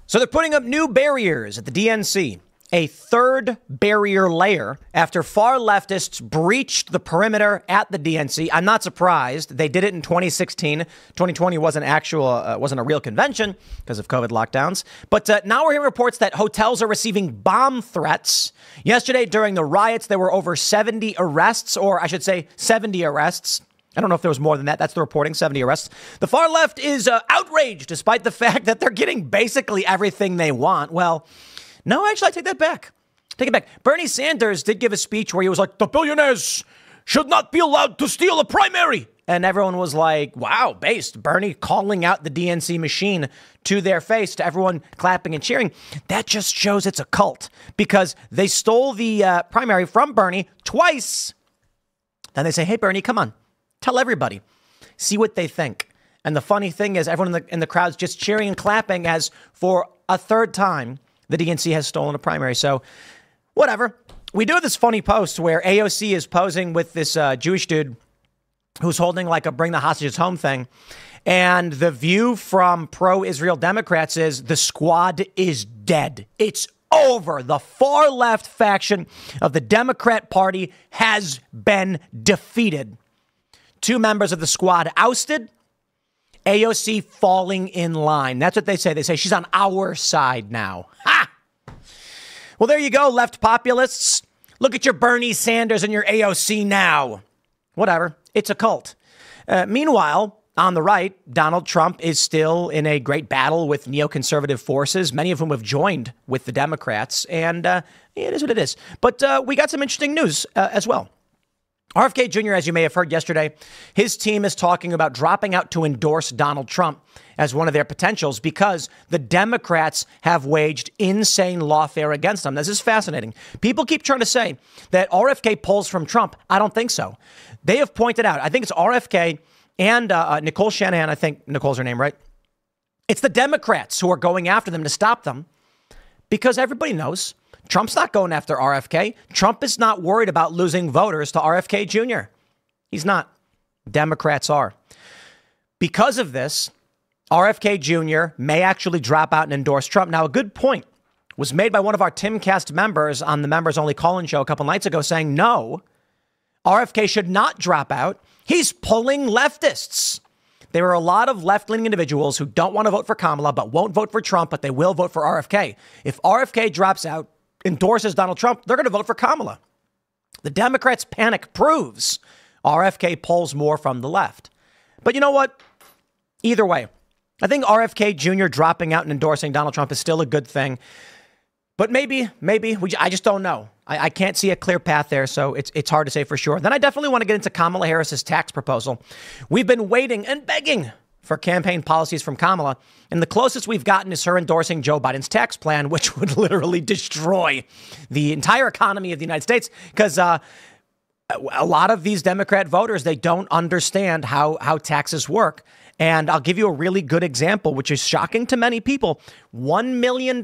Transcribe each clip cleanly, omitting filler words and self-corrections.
So they're putting up new barriers at the DNC, a third barrier layer after far leftists breached the perimeter at the DNC. I'm not surprised. They did it in 2016. 2020 wasn't a real convention because of COVID lockdowns. But now we're hearing reports that hotels are receiving bomb threats. Yesterday, during the riots, there were over 70 arrests, or I should say 70 arrests. I don't know if there was more than that. That's the reporting, 70 arrests. The far left is outraged despite the fact that they're getting basically everything they want. Well, no, actually, I take that back. Take it back. Bernie Sanders did give a speech where he was like, the billionaires should not be allowed to steal a primary. And everyone was like, wow, based. Bernie calling out the DNC machine to their face, to everyone clapping and cheering. That just shows it's a cult because they stole the primary from Bernie twice. Then they say, hey, Bernie, come on. Tell everybody. See what they think. And the funny thing is everyone in the crowd's just cheering and clapping as for a third time the DNC has stolen a primary. So whatever. We do this funny post where AOC is posing with this Jewish dude who's holding like a bring the hostages home thing. And the view from pro-Israel Democrats is the squad is dead. It's over. The far left faction of the Democrat Party has been defeated. 2 members of the squad ousted. AOC falling in line. That's what they say. They say she's on our side now. Ha! Well, there you go, left populists. Look at your Bernie Sanders and your AOC now. Whatever. It's a cult. Meanwhile, on the right, Donald Trump is still in a great battle with neoconservative forces, many of whom have joined with the Democrats. And it is what it is. But we got some interesting news as well. RFK Jr., as you may have heard yesterday, his team is talking about dropping out to endorse Donald Trump as one of their potentials because the Democrats have waged insane lawfare against them. This is fascinating. People keep trying to say that RFK pulls from Trump. I don't think so. They have pointed out, I think it's RFK and Nicole Shanahan. I think Nicole's her name, right? It's the Democrats who are going after them to stop them because everybody knows Trump's not going after RFK. Trump is not worried about losing voters to RFK Jr. He's not. Democrats are. Because of this, RFK Jr. may actually drop out and endorse Trump. Now, a good point was made by one of our Timcast members on the Members Only call-in show a couple nights ago saying, no, RFK should not drop out. He's pulling leftists. There are a lot of left-leaning individuals who don't want to vote for Kamala, but won't vote for Trump, but they will vote for RFK. If RFK drops out, endorses Donald Trump, they're going to vote for Kamala. The Democrats' panic proves RFK pulls more from the left. But you know what? Either way, I think RFK Jr. dropping out and endorsing Donald Trump is still a good thing. But maybe, I just don't know. I can't see a clear path there, so it's hard to say for sure. Then I definitely want to get into Kamala Harris's tax proposal. We've been waiting and begging for campaign policies from Kamala, and the closest we've gotten is her endorsing Joe Biden's tax plan, which would literally destroy the entire economy of the United States, because a lot of these Democrat voters, they don't understand how taxes work. And I'll give you a really good example, which is shocking to many people. $1 million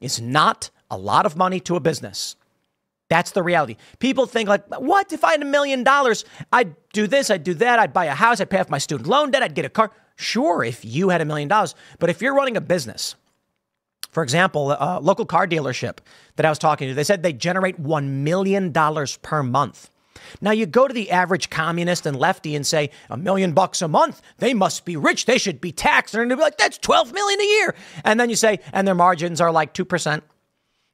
is not a lot of money to a business. That's the reality. People think like, what? If I had $1 million, I'd do this, I'd do that, I'd buy a house, I'd pay off my student loan debt, I'd get a car. Sure, if you had $1 million. But if you're running a business, for example, a local car dealership that I was talking to, they said they generate $1 million per month. Now, you go to the average communist and lefty and say $1 million a month, they must be rich, they should be taxed. And they'll be like, that's $12 million a year. And then you say, and their margins are like 2%.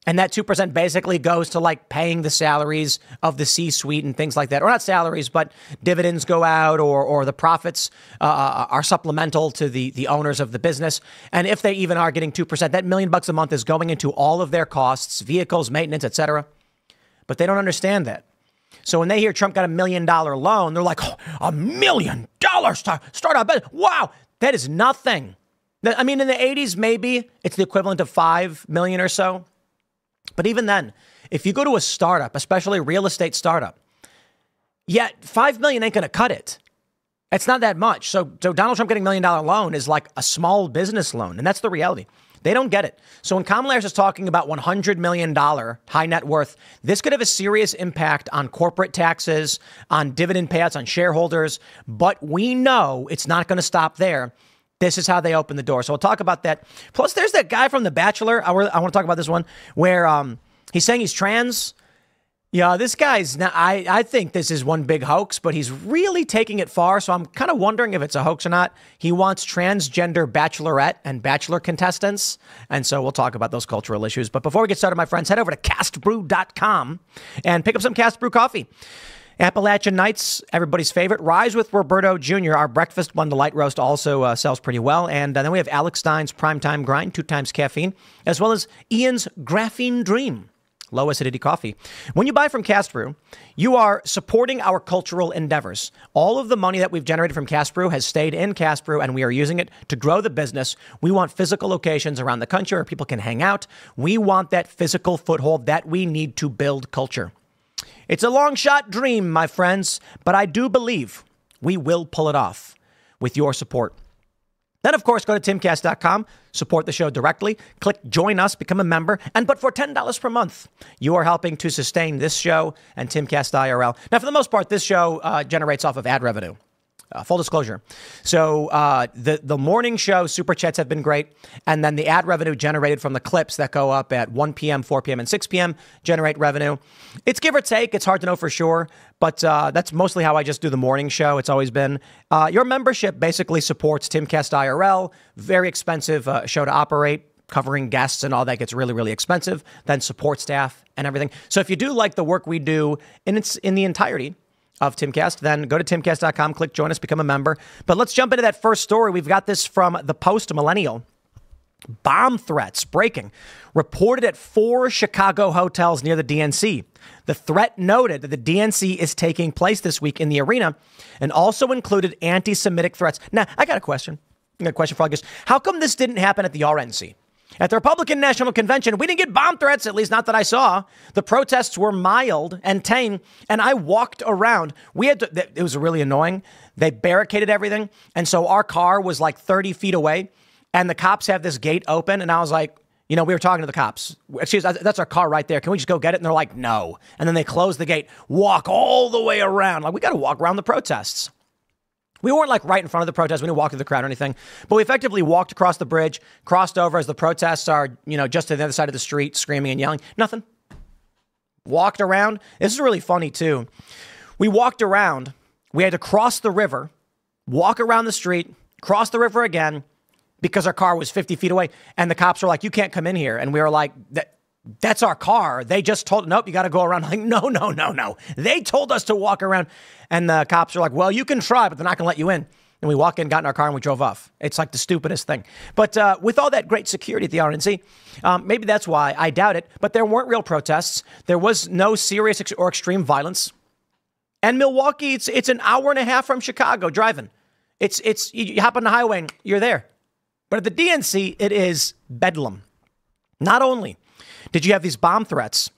And that 2% basically goes to like paying the salaries of the C-suite and things like that. Or not salaries, but dividends go out or the profits are supplemental to the owners of the business. And if they even are getting 2%, that $1 million a month is going into all of their costs, vehicles, maintenance, etc. But they don't understand that. So when they hear Trump got $1 million loan, they're like, oh, $1 million to start a business. Wow, that is nothing. I mean, in the 80s, maybe it's the equivalent of 5 million or so. But even then, if you go to a startup, especially a real estate startup, yet 5 million ain't going to cut it. It's not that much. So Donald Trump getting $1 million loan is like a small business loan. And that's the reality. They don't get it. So when Kamala Harris is talking about $100 million high net worth, this could have a serious impact on corporate taxes, on dividend payouts, on shareholders. But we know it's not going to stop there. This is how they open the door. So we'll talk about that. Plus, there's that guy from The Bachelor. I want to talk about this one where he's saying he's trans. Yeah, this guy's now, I think this is one big hoax, but he's really taking it far. So I'm kind of wondering if it's a hoax or not. He wants transgender bachelorette and bachelor contestants. And so we'll talk about those cultural issues. But before we get started, my friends, head over to castbrew.com and pick up some Cast Brew coffee. Appalachian Nights, everybody's favorite. Rise with Roberto Jr., our breakfast one, the light roast, also sells pretty well. And then we have Alex Stein's Primetime Grind, 2 times caffeine, as well as Ian's Graphene Dream, low acidity coffee. When you buy from Cast Brew, you are supporting our cultural endeavors. All of the money that we've generated from Cast Brew has stayed in Cast Brew, and we are using it to grow the business. We want physical locations around the country where people can hang out. We want that physical foothold that we need to build culture. It's a long shot dream, my friends, but I do believe we will pull it off with your support. Then, of course, go to timcast.com, support the show directly, click join us, become a member, but for $10 per month, you are helping to sustain this show and Timcast IRL. Now, for the most part, this show generates off of ad revenue. Full disclosure. So the morning show super chats have been great. And then the ad revenue generated from the clips that go up at 1 p.m., 4 p.m. and 6 p.m. generate revenue. It's give or take. It's hard to know for sure. But that's mostly how I just do the morning show. It's always been. Your membership basically supports Timcast IRL. Very expensive show to operate. Covering guests and all that gets really, really expensive. Then support staff and everything. So if you do like the work we do in the entirety of Timcast, then go to timcast.com, click join us, become a member. But let's jump into that first story. We've got this from the Post-Millennial. Bomb threats breaking, reported at 4 Chicago hotels near the DNC. The threat noted that the DNC is taking place this week in the arena and also included anti-Semitic threats. Now, I got a question. I got a question for all guests. How come this didn't happen at the RNC? At the Republican National Convention, we didn't get bomb threats, at least not that I saw. The protests were mild and tame, and I walked around. It was really annoying. They barricaded everything, and so our car was like 30 feet away, and the cops have this gate open, and I was like, we were talking to the cops. Excuse, that's our car right there. Can we just go get it? And they're like, no. And then they close the gate, walk all the way around. Like, we got to walk around the protests. We weren't like right in front of the protest. We didn't walk through the crowd or anything, but we effectively walked across the bridge, crossed over as the protests are, just to the other side of the street, screaming and yelling. Nothing. Walked around. This is really funny too. We walked around. We had to cross the river, walk around the street, cross the river again because our car was 50 feet away. And the cops were like, you can't come in here. And we were like, that's our car. They just told, nope, you got to go around. Like, no. They told us to walk around. And the cops are like, well, you can try, but they're not going to let you in. And we walked in, got in our car, and we drove off. It's like the stupidest thing. But with all that great security at the RNC, maybe that's why. I doubt it. But there weren't real protests. There was no serious or extreme violence. And Milwaukee, it's an hour and a half from Chicago driving. It's you hop on the highway and you're there. But at the DNC, it is bedlam. Not only did you have these bomb threats,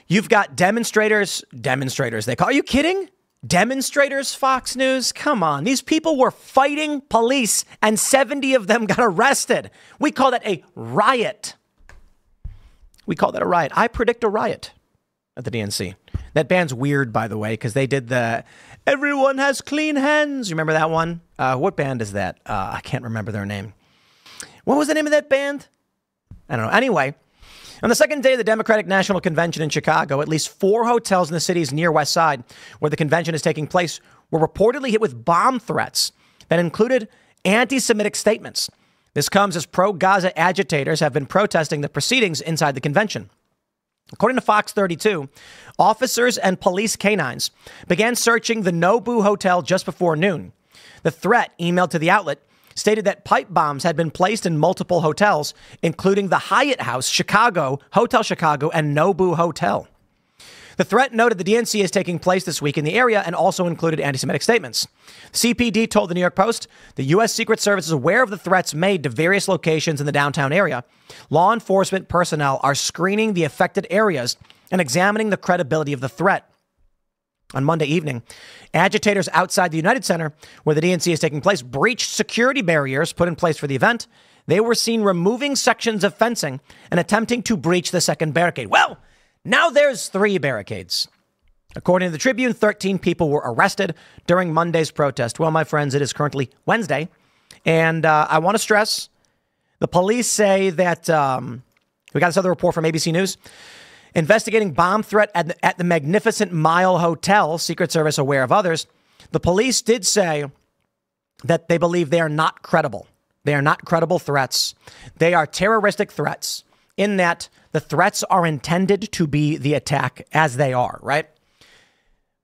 you've got demonstrators, they call, are you kidding? Demonstrators, Fox News? Come on. These people were fighting police and 70 of them got arrested. We call that a riot. I predict a riot at the DNC. That band's weird, by the way, because they did the everyone has clean hands. You remember that one? What band is that? I can't remember their name. What was the name of that band? I don't know. Anyway, on the second day of the Democratic National Convention in Chicago, at least 4 hotels in the city's near west side, where the convention is taking place, were reportedly hit with bomb threats that included anti-Semitic statements. This comes as pro-Gaza agitators have been protesting the proceedings inside the convention. According to Fox 32, officers and police canines began searching the Nobu Hotel just before noon. The threat, emailed to the outlet, stated that pipe bombs had been placed in multiple hotels, including the Hyatt House, Chicago, Hotel Chicago, and Nobu Hotel. The threat noted the DNC is taking place this week in the area and also included anti-Semitic statements. CPD told the New York Post the U.S. Secret Service is aware of the threats made to various locations in the downtown area. Law enforcement personnel are screening the affected areas and examining the credibility of the threat. On Monday evening, agitators outside the United Center, where the DNC is taking place, breached security barriers put in place for the event. They were seen removing sections of fencing and attempting to breach the second barricade. Well, now there's 3 barricades. According to the Tribune, 13 people were arrested during Monday's protest. Well, my friends, it is currently Wednesday, And I want to stress, the police say that, we got this other report from ABC News, investigating bomb threat at the Magnificent Mile Hotel, Secret Service aware of others. The police did say that they believe they are not credible. They are not credible threats. They are terroristic threats in that the threats are intended to be the attack as they are, right?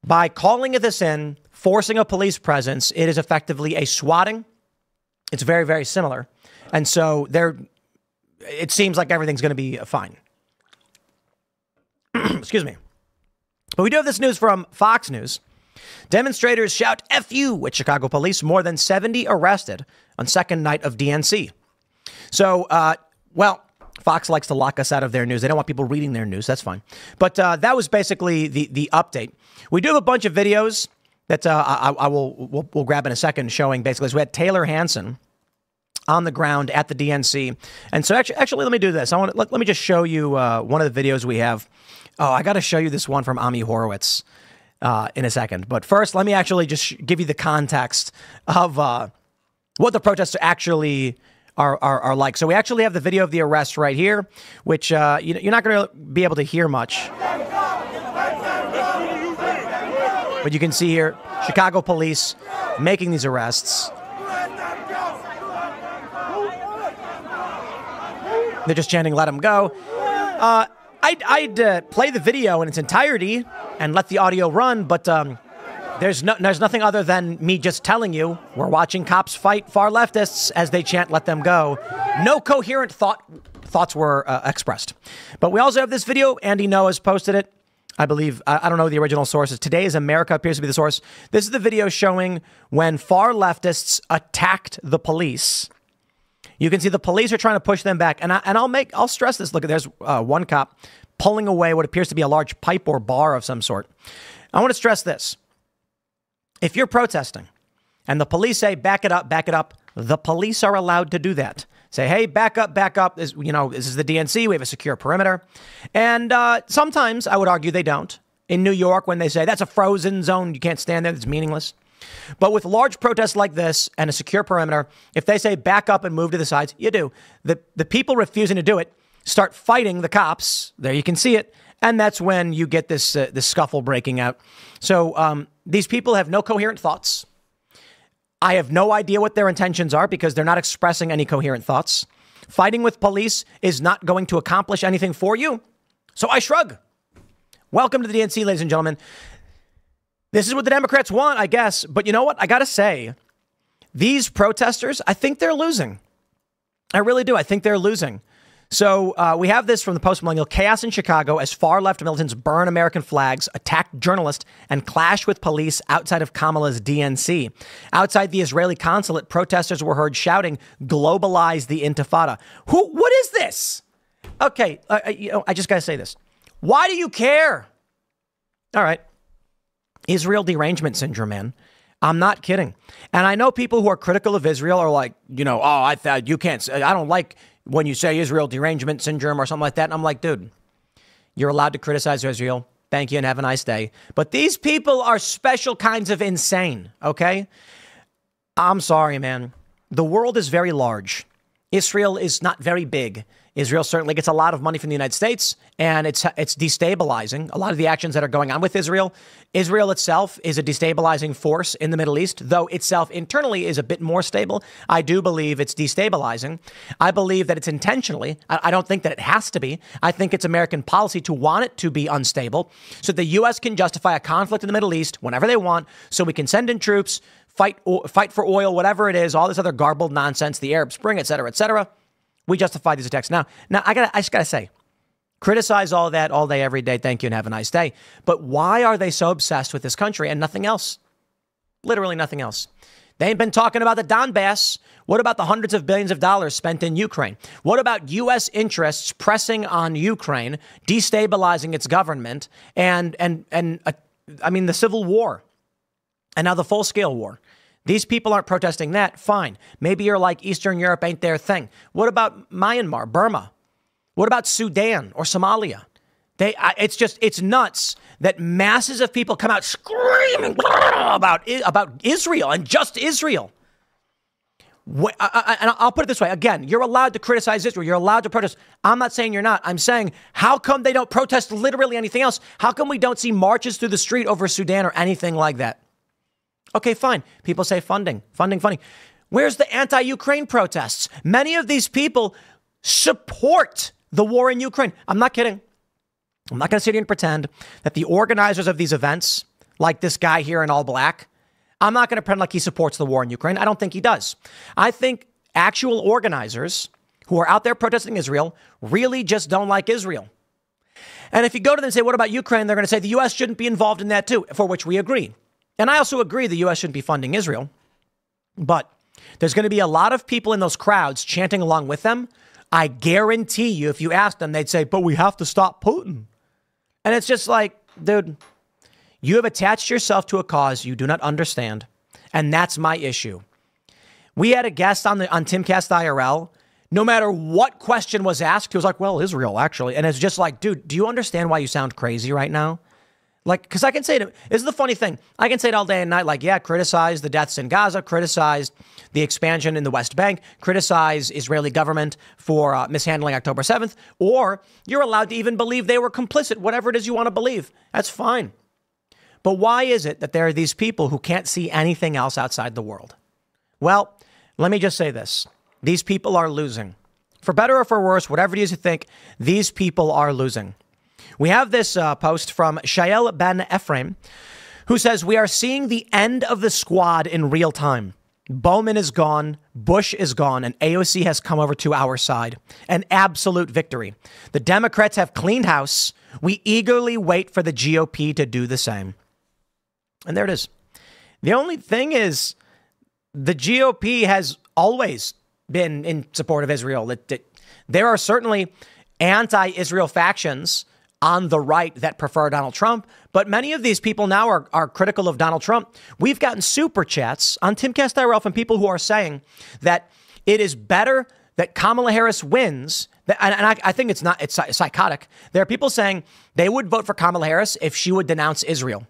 By calling this in, forcing a police presence, it is effectively a swatting. It's very, very similar. And so it seems like everything's going to be fine. Excuse me. But we do have this news from Fox News. Demonstrators shout F you at Chicago police. More than 70 arrested on second night of DNC. So, Fox likes to lock us out of their news. They don't want people reading their news. That's fine. But that was basically the update. We do have a bunch of videos that we'll grab in a second showing basically. So we had Taylor Hansen on the ground at the DNC. And so actually let me do this. Let me just show you one of the videos we have. Oh, I got to show you this one from Ami Horowitz in a second. But first, let me actually just give you the context of what the protests actually are like. So we actually have the video of the arrest right here, which you're not going to be able to hear much. But you can see here, Chicago police making these arrests. They're just chanting, let him go. I'd play the video in its entirety and let the audio run, but there's nothing other than me just telling you we're watching cops fight far leftists as they chant, let them go. No coherent thoughts were expressed. But we also have this video. Andy Noah's posted it. I believe, I don't know the original sources. Today is America appears to be the source. This is the video showing when far leftists attacked the police. You can see the police are trying to push them back. And I'll stress this. Look, there's one cop pulling away what appears to be a large pipe or bar of some sort. I want to stress this. If you're protesting and the police say, back it up, the police are allowed to do that. Say, hey, back up. This is the DNC. We have a secure perimeter. And sometimes I would argue they don't. In New York, when they say that's a frozen zone, you can't stand there, it's meaningless. But with large protests like this and a secure perimeter, if they say back up and move to the sides, you do. The people refusing to do it start fighting the cops. There you can see it. And that's when you get this scuffle breaking out. So these people have no coherent thoughts. I have no idea what their intentions are because they're not expressing any coherent thoughts. Fighting with police is not going to accomplish anything for you. So I shrug. Welcome to the DNC, ladies and gentlemen. This is what the Democrats want, I guess. But you know what? I got to say, these protesters, I think they're losing. I really do. I think they're losing. So we have this from the Post-Millennial. Chaos in Chicago as far-left militants burn American flags, attack journalists, and clash with police outside of Kamala's DNC. Outside the Israeli consulate, protesters were heard shouting, globalize the intifada. What is this? Okay, I just got to say this. Why do you care? All right. Israel derangement syndrome, man. I'm not kidding. And I know people who are critical of Israel are like, I thought you can't say, I don't like when you say Israel derangement syndrome or something like that. And I'm like, dude, you're allowed to criticize Israel. Thank you and have a nice day. But these people are special kinds of insane. OK, I'm sorry, man. The world is very large. Israel is not very big. Israel certainly gets a lot of money from the United States, and it's destabilizing. A lot of the actions that are going on with Israel. Israel itself is a destabilizing force in the Middle East, though itself internally is a bit more stable. I do believe it's destabilizing. I believe that it's intentionally. I don't think that it has to be. I think it's American policy to want it to be unstable so the U.S. can justify a conflict in the Middle East whenever they want, so we can send in troops, fight for oil, whatever it is, all this other garbled nonsense, the Arab Spring, et cetera, et cetera. We justify these attacks. Now I just got to say, criticize all that all day, every day. Thank you and have a nice day. But why are they so obsessed with this country and nothing else? Literally nothing else. They ain't been talking about the Donbass. What about the hundreds of billions of dollars spent in Ukraine? What about U.S. interests pressing on Ukraine, destabilizing its government, and the civil war, and now the full-scale war? These people aren't protesting that. Fine. Maybe you're like Eastern Europe ain't their thing. What about Myanmar, Burma? What about Sudan or Somalia? It's nuts that masses of people come out screaming about Israel and just Israel. And I'll put it this way. Again, you're allowed to criticize Israel. You're allowed to protest. I'm not saying you're not. I'm saying, how come they don't protest literally anything else? How come we don't see marches through the street over Sudan or anything like that? Okay, fine. People say funding. Where's the anti-Ukraine protests? Many of these people support the war in Ukraine. I'm not kidding. I'm not going to sit here and pretend that the organizers of these events, like this guy here in all black, I'm not going to pretend like he supports the war in Ukraine. I don't think he does. I think actual organizers who are out there protesting Israel really just don't like Israel. And if you go to them and say, what about Ukraine? They're going to say the U.S. shouldn't be involved in that too, for which we agree. And I also agree the U.S. shouldn't be funding Israel. But there's going to be a lot of people in those crowds chanting along with them. I guarantee you, if you ask them, they'd say, but we have to stop Putin. And it's just like, dude, you have attached yourself to a cause you do not understand. And that's my issue. We had a guest on Timcast IRL. No matter what question was asked, he was like, well, Israel, actually. And it's just like, dude, do you understand why you sound crazy right now? Like, because I can say, this is the funny thing. I can say it all day and night, like, yeah, criticize the deaths in Gaza, criticize the expansion in the West Bank, criticize Israeli government for mishandling October 7th, or you're allowed to even believe they were complicit, whatever it is you want to believe. That's fine. But why is it that there are these people who can't see anything else outside the world? Well, let me just say this. These people are losing. For better or for worse, whatever it is you think, these people are losing. We have this post from Shael Ben Ephraim, who says, we are seeing the end of the squad in real time. Bowman is gone, Bush is gone, and AOC has come over to our side. An absolute victory. The Democrats have cleaned house. We eagerly wait for the GOP to do the same. And there it is. The only thing is, the GOP has always been in support of Israel. There are certainly anti-Israel factions on the right that prefer Donald Trump, but many of these people now are critical of Donald Trump. We've gotten super chats on Timcast IRL from people who are saying that it is better that Kamala Harris wins. And I think it's psychotic. There are people saying they would vote for Kamala Harris if she would denounce Israel.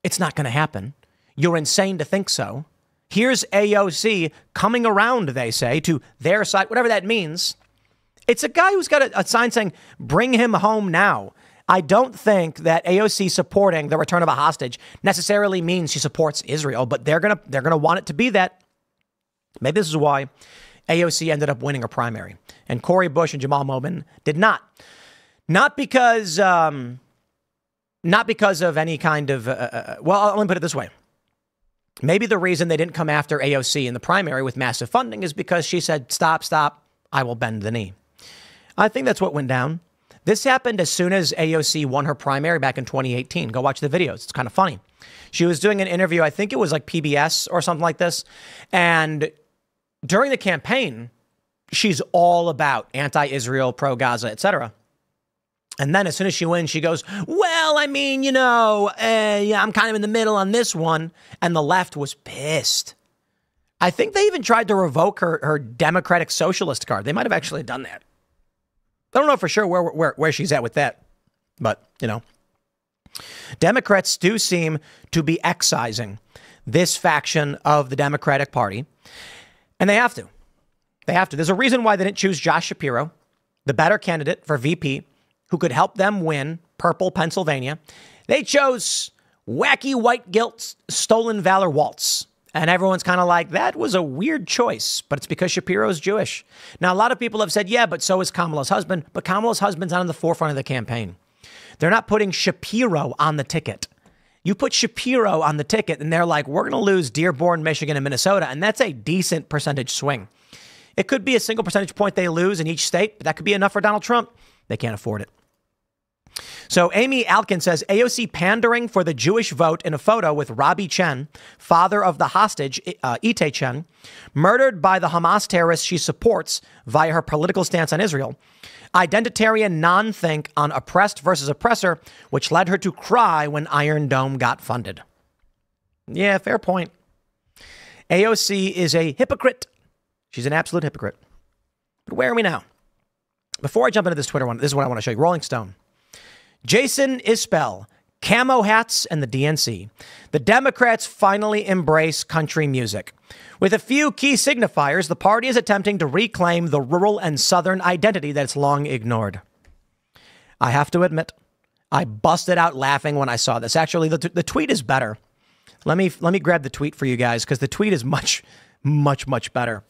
It's not going to happen. You're insane to think so. Here's AOC coming around, they say, to their side, whatever that means. It's a guy who's got a sign saying, bring him home now. I don't think that AOC supporting the return of a hostage necessarily means she supports Israel, but they're gonna want it to be that. Maybe this is why AOC ended up winning a primary, and Cori Bush and Jamal Momin did not. Not because of any kind of well, let me put it this way. Maybe the reason they didn't come after AOC in the primary with massive funding is because she said, stop, I will bend the knee. I think that's what went down. This happened as soon as AOC won her primary back in 2018. Go watch the videos. It's kind of funny. She was doing an interview. I think it was like PBS or something like this. And during the campaign, she's all about anti-Israel, pro-Gaza, etc. And then as soon as she wins, she goes, well, I mean, yeah, I'm kind of in the middle on this one. And the left was pissed. I think they even tried to revoke her Democratic Socialist card. They might have actually done that. I don't know for sure where she's at with that. But, Democrats do seem to be excising this faction of the Democratic Party. And they have to. There's a reason why they didn't choose Josh Shapiro, the better candidate for VP, who could help them win purple Pennsylvania. They chose wacky white guilt stolen valor Waltz. And everyone's kind of like, that was a weird choice, but it's because Shapiro's Jewish. Now, a lot of people have said, yeah, but so is Kamala's husband. But Kamala's husband's not in the forefront of the campaign. They're not putting Shapiro on the ticket. You put Shapiro on the ticket and they're like, we're going to lose Dearborn, Michigan, and Minnesota. And that's a decent percentage swing. It could be a single percentage point they lose in each state, but that could be enough for Donald Trump. They can't afford it. So Amy Alkin says AOC pandering for the Jewish vote in a photo with Robbie Chen, father of the hostage, Ite Chen, murdered by the Hamas terrorists she supports via her political stance on Israel. Identitarian non-think on oppressed versus oppressor, which led her to cry when Iron Dome got funded. Yeah, fair point. AOC is a hypocrite. She's an absolute hypocrite. But where are we now? Before I jump into this Twitter one, this is what I want to show you. Rolling Stone. Jason Isbell camo hats, and the DNC. The Democrats finally embrace country music. With a few key signifiers, the party is attempting to reclaim the rural and southern identity that's long ignored. I have to admit, I busted out laughing when I saw this. Actually, the tweet is better. Let me grab the tweet for you guys, because the tweet is much, much, much better.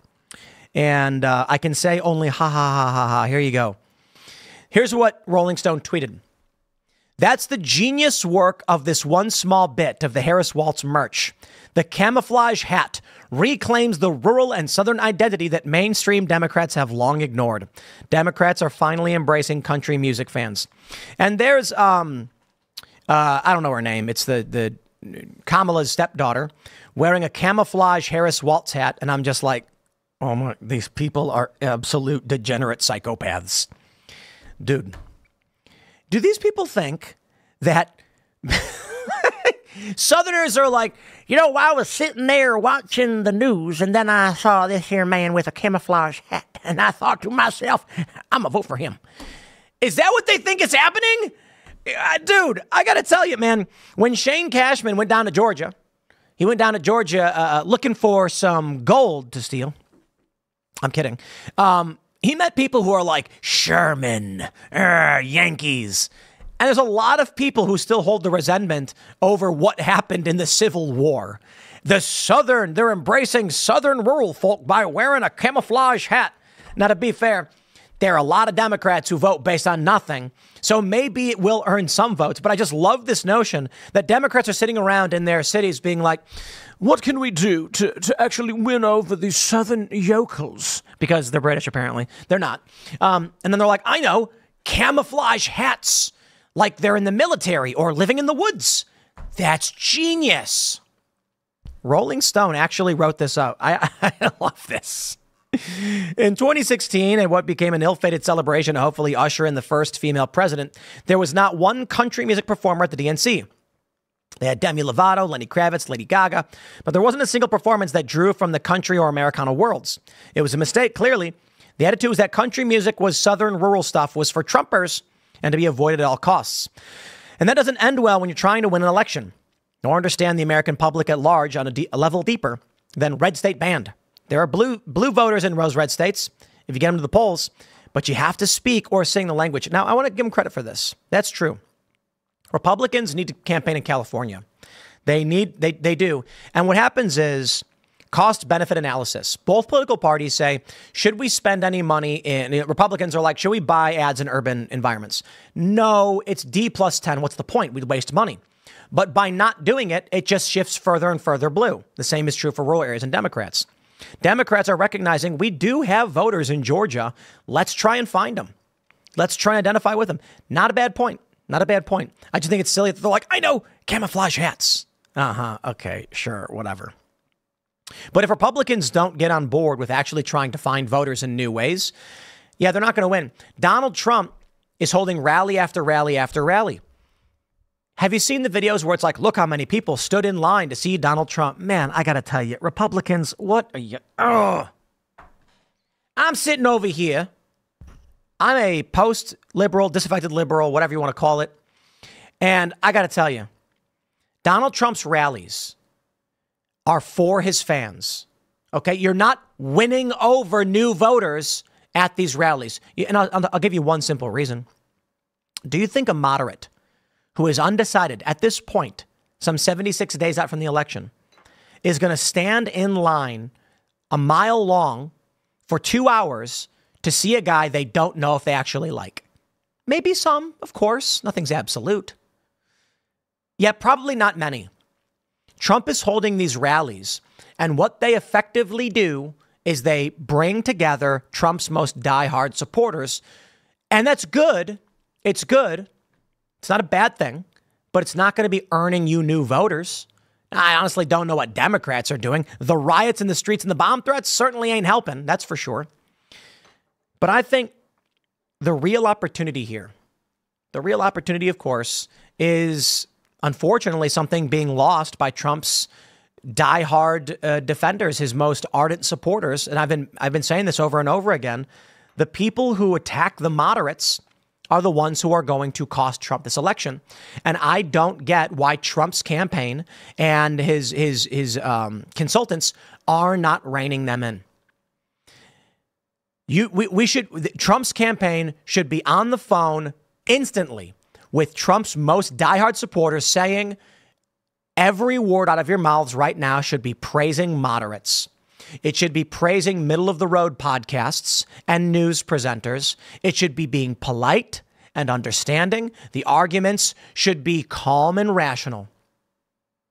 And I can say only ha, ha, ha, ha, ha. Here you go. Here's what Rolling Stone tweeted. That's the genius work of this one small bit of the Harris Waltz merch. The camouflage hat reclaims the rural and southern identity that mainstream Democrats have long ignored. Democrats are finally embracing country music fans. And there's, I don't know her name. It's the Kamala's stepdaughter wearing a camouflage Harris Waltz hat. And I'm just like, oh my, these people are absolute degenerate psychopaths. Dude. Do these people think that Southerners are like, you know, I was sitting there watching the news and then I saw this here man with a camouflage hat and I thought to myself, I'm going to vote for him. Is that what they think is happening? Dude, I got to tell you, man, when Shane Cashman went down to Georgia, he went down to Georgia looking for some gold to steal. I'm kidding. He met people who are like, Sherman, Yankees. And there's a lot of people who still hold the resentment over what happened in the Civil War. They're embracing Southern rural folk by wearing a camouflage hat. Now, to be fair, there are a lot of Democrats who vote based on nothing. So maybe it will earn some votes. But I just love this notion that Democrats are sitting around in their cities being like, what can we do to actually win over these Southern yokels? Because they're British, apparently. They're not. And then they're like, I know, camouflage hats, like they're in the military or living in the woods. That's genius. Rolling Stone actually wrote this out. I love this. In 2016, at what became an ill-fated celebration to hopefully usher in the first female president, there was not one country music performer at the DNC. They had Demi Lovato, Lenny Kravitz, Lady Gaga, but there wasn't a single performance that drew from the country or Americana worlds. It was a mistake, clearly. The attitude was that country music was Southern rural stuff, was for Trumpers, and to be avoided at all costs. And that doesn't end well when you're trying to win an election, nor understand the American public at large on a level deeper than red state band. There are blue voters in rose red states if you get them to the polls, but you have to speak or sing the language. Now, I want to give them credit for this. That's true. Republicans need to campaign in California. They do. And what happens is cost benefit analysis. Both political parties say, should we spend any money in, Republicans are like, should we buy ads in urban environments? No, it's D plus 10. What's the point? We'd waste money. But by not doing it, it just shifts further and further blue. The same is true for rural areas and Democrats. Democrats are recognizing we do have voters in Georgia. Let's try and find them. Let's try and identify with them. Not a bad point. Not a bad point. I just think it's silly that they're like, I know, camouflage hats. Okay, sure, whatever. But if Republicans don't get on board with actually trying to find voters in new ways, yeah, they're not going to win. Donald Trump is holding rally after rally after rally. Have you seen the videos where it's like, look how many people stood in line to see Donald Trump? Man, I got to tell you, Republicans, what are you? Oh, I'm sitting over here. I'm a post-liberal, disaffected liberal, whatever you want to call it. And I got to tell you, Donald Trump's rallies are for his fans. Okay, you're not winning over new voters at these rallies. And I'll give you one simple reason. Do you think a moderate who is undecided at this point, some 76 days out from the election, is going to stand in line a mile long for 2 hours to see a guy they don't know if they actually like? Maybe some, of course. Nothing's absolute. Yet probably not many. Trump is holding these rallies, and what they effectively do is they bring together Trump's most diehard supporters. And that's good. It's good. It's not a bad thing, but it's not going to be earning you new voters. I honestly don't know what Democrats are doing. The riots in the streets and the bomb threats certainly ain't helping. That's for sure. But I think the real opportunity here, of course, is unfortunately something being lost by Trump's diehard defenders, his most ardent supporters. And I've been saying this over and over again. The people who attack the moderates are the ones who are going to cost Trump this election. And I don't get why Trump's campaign and his consultants are not reining them in. Trump's campaign should be on the phone instantly with Trump's most diehard supporters saying every word out of your mouths right now should be praising moderates. It should be praising middle-of-the-road podcasts and news presenters. It should be being polite and understanding. The arguments should be calm and rational.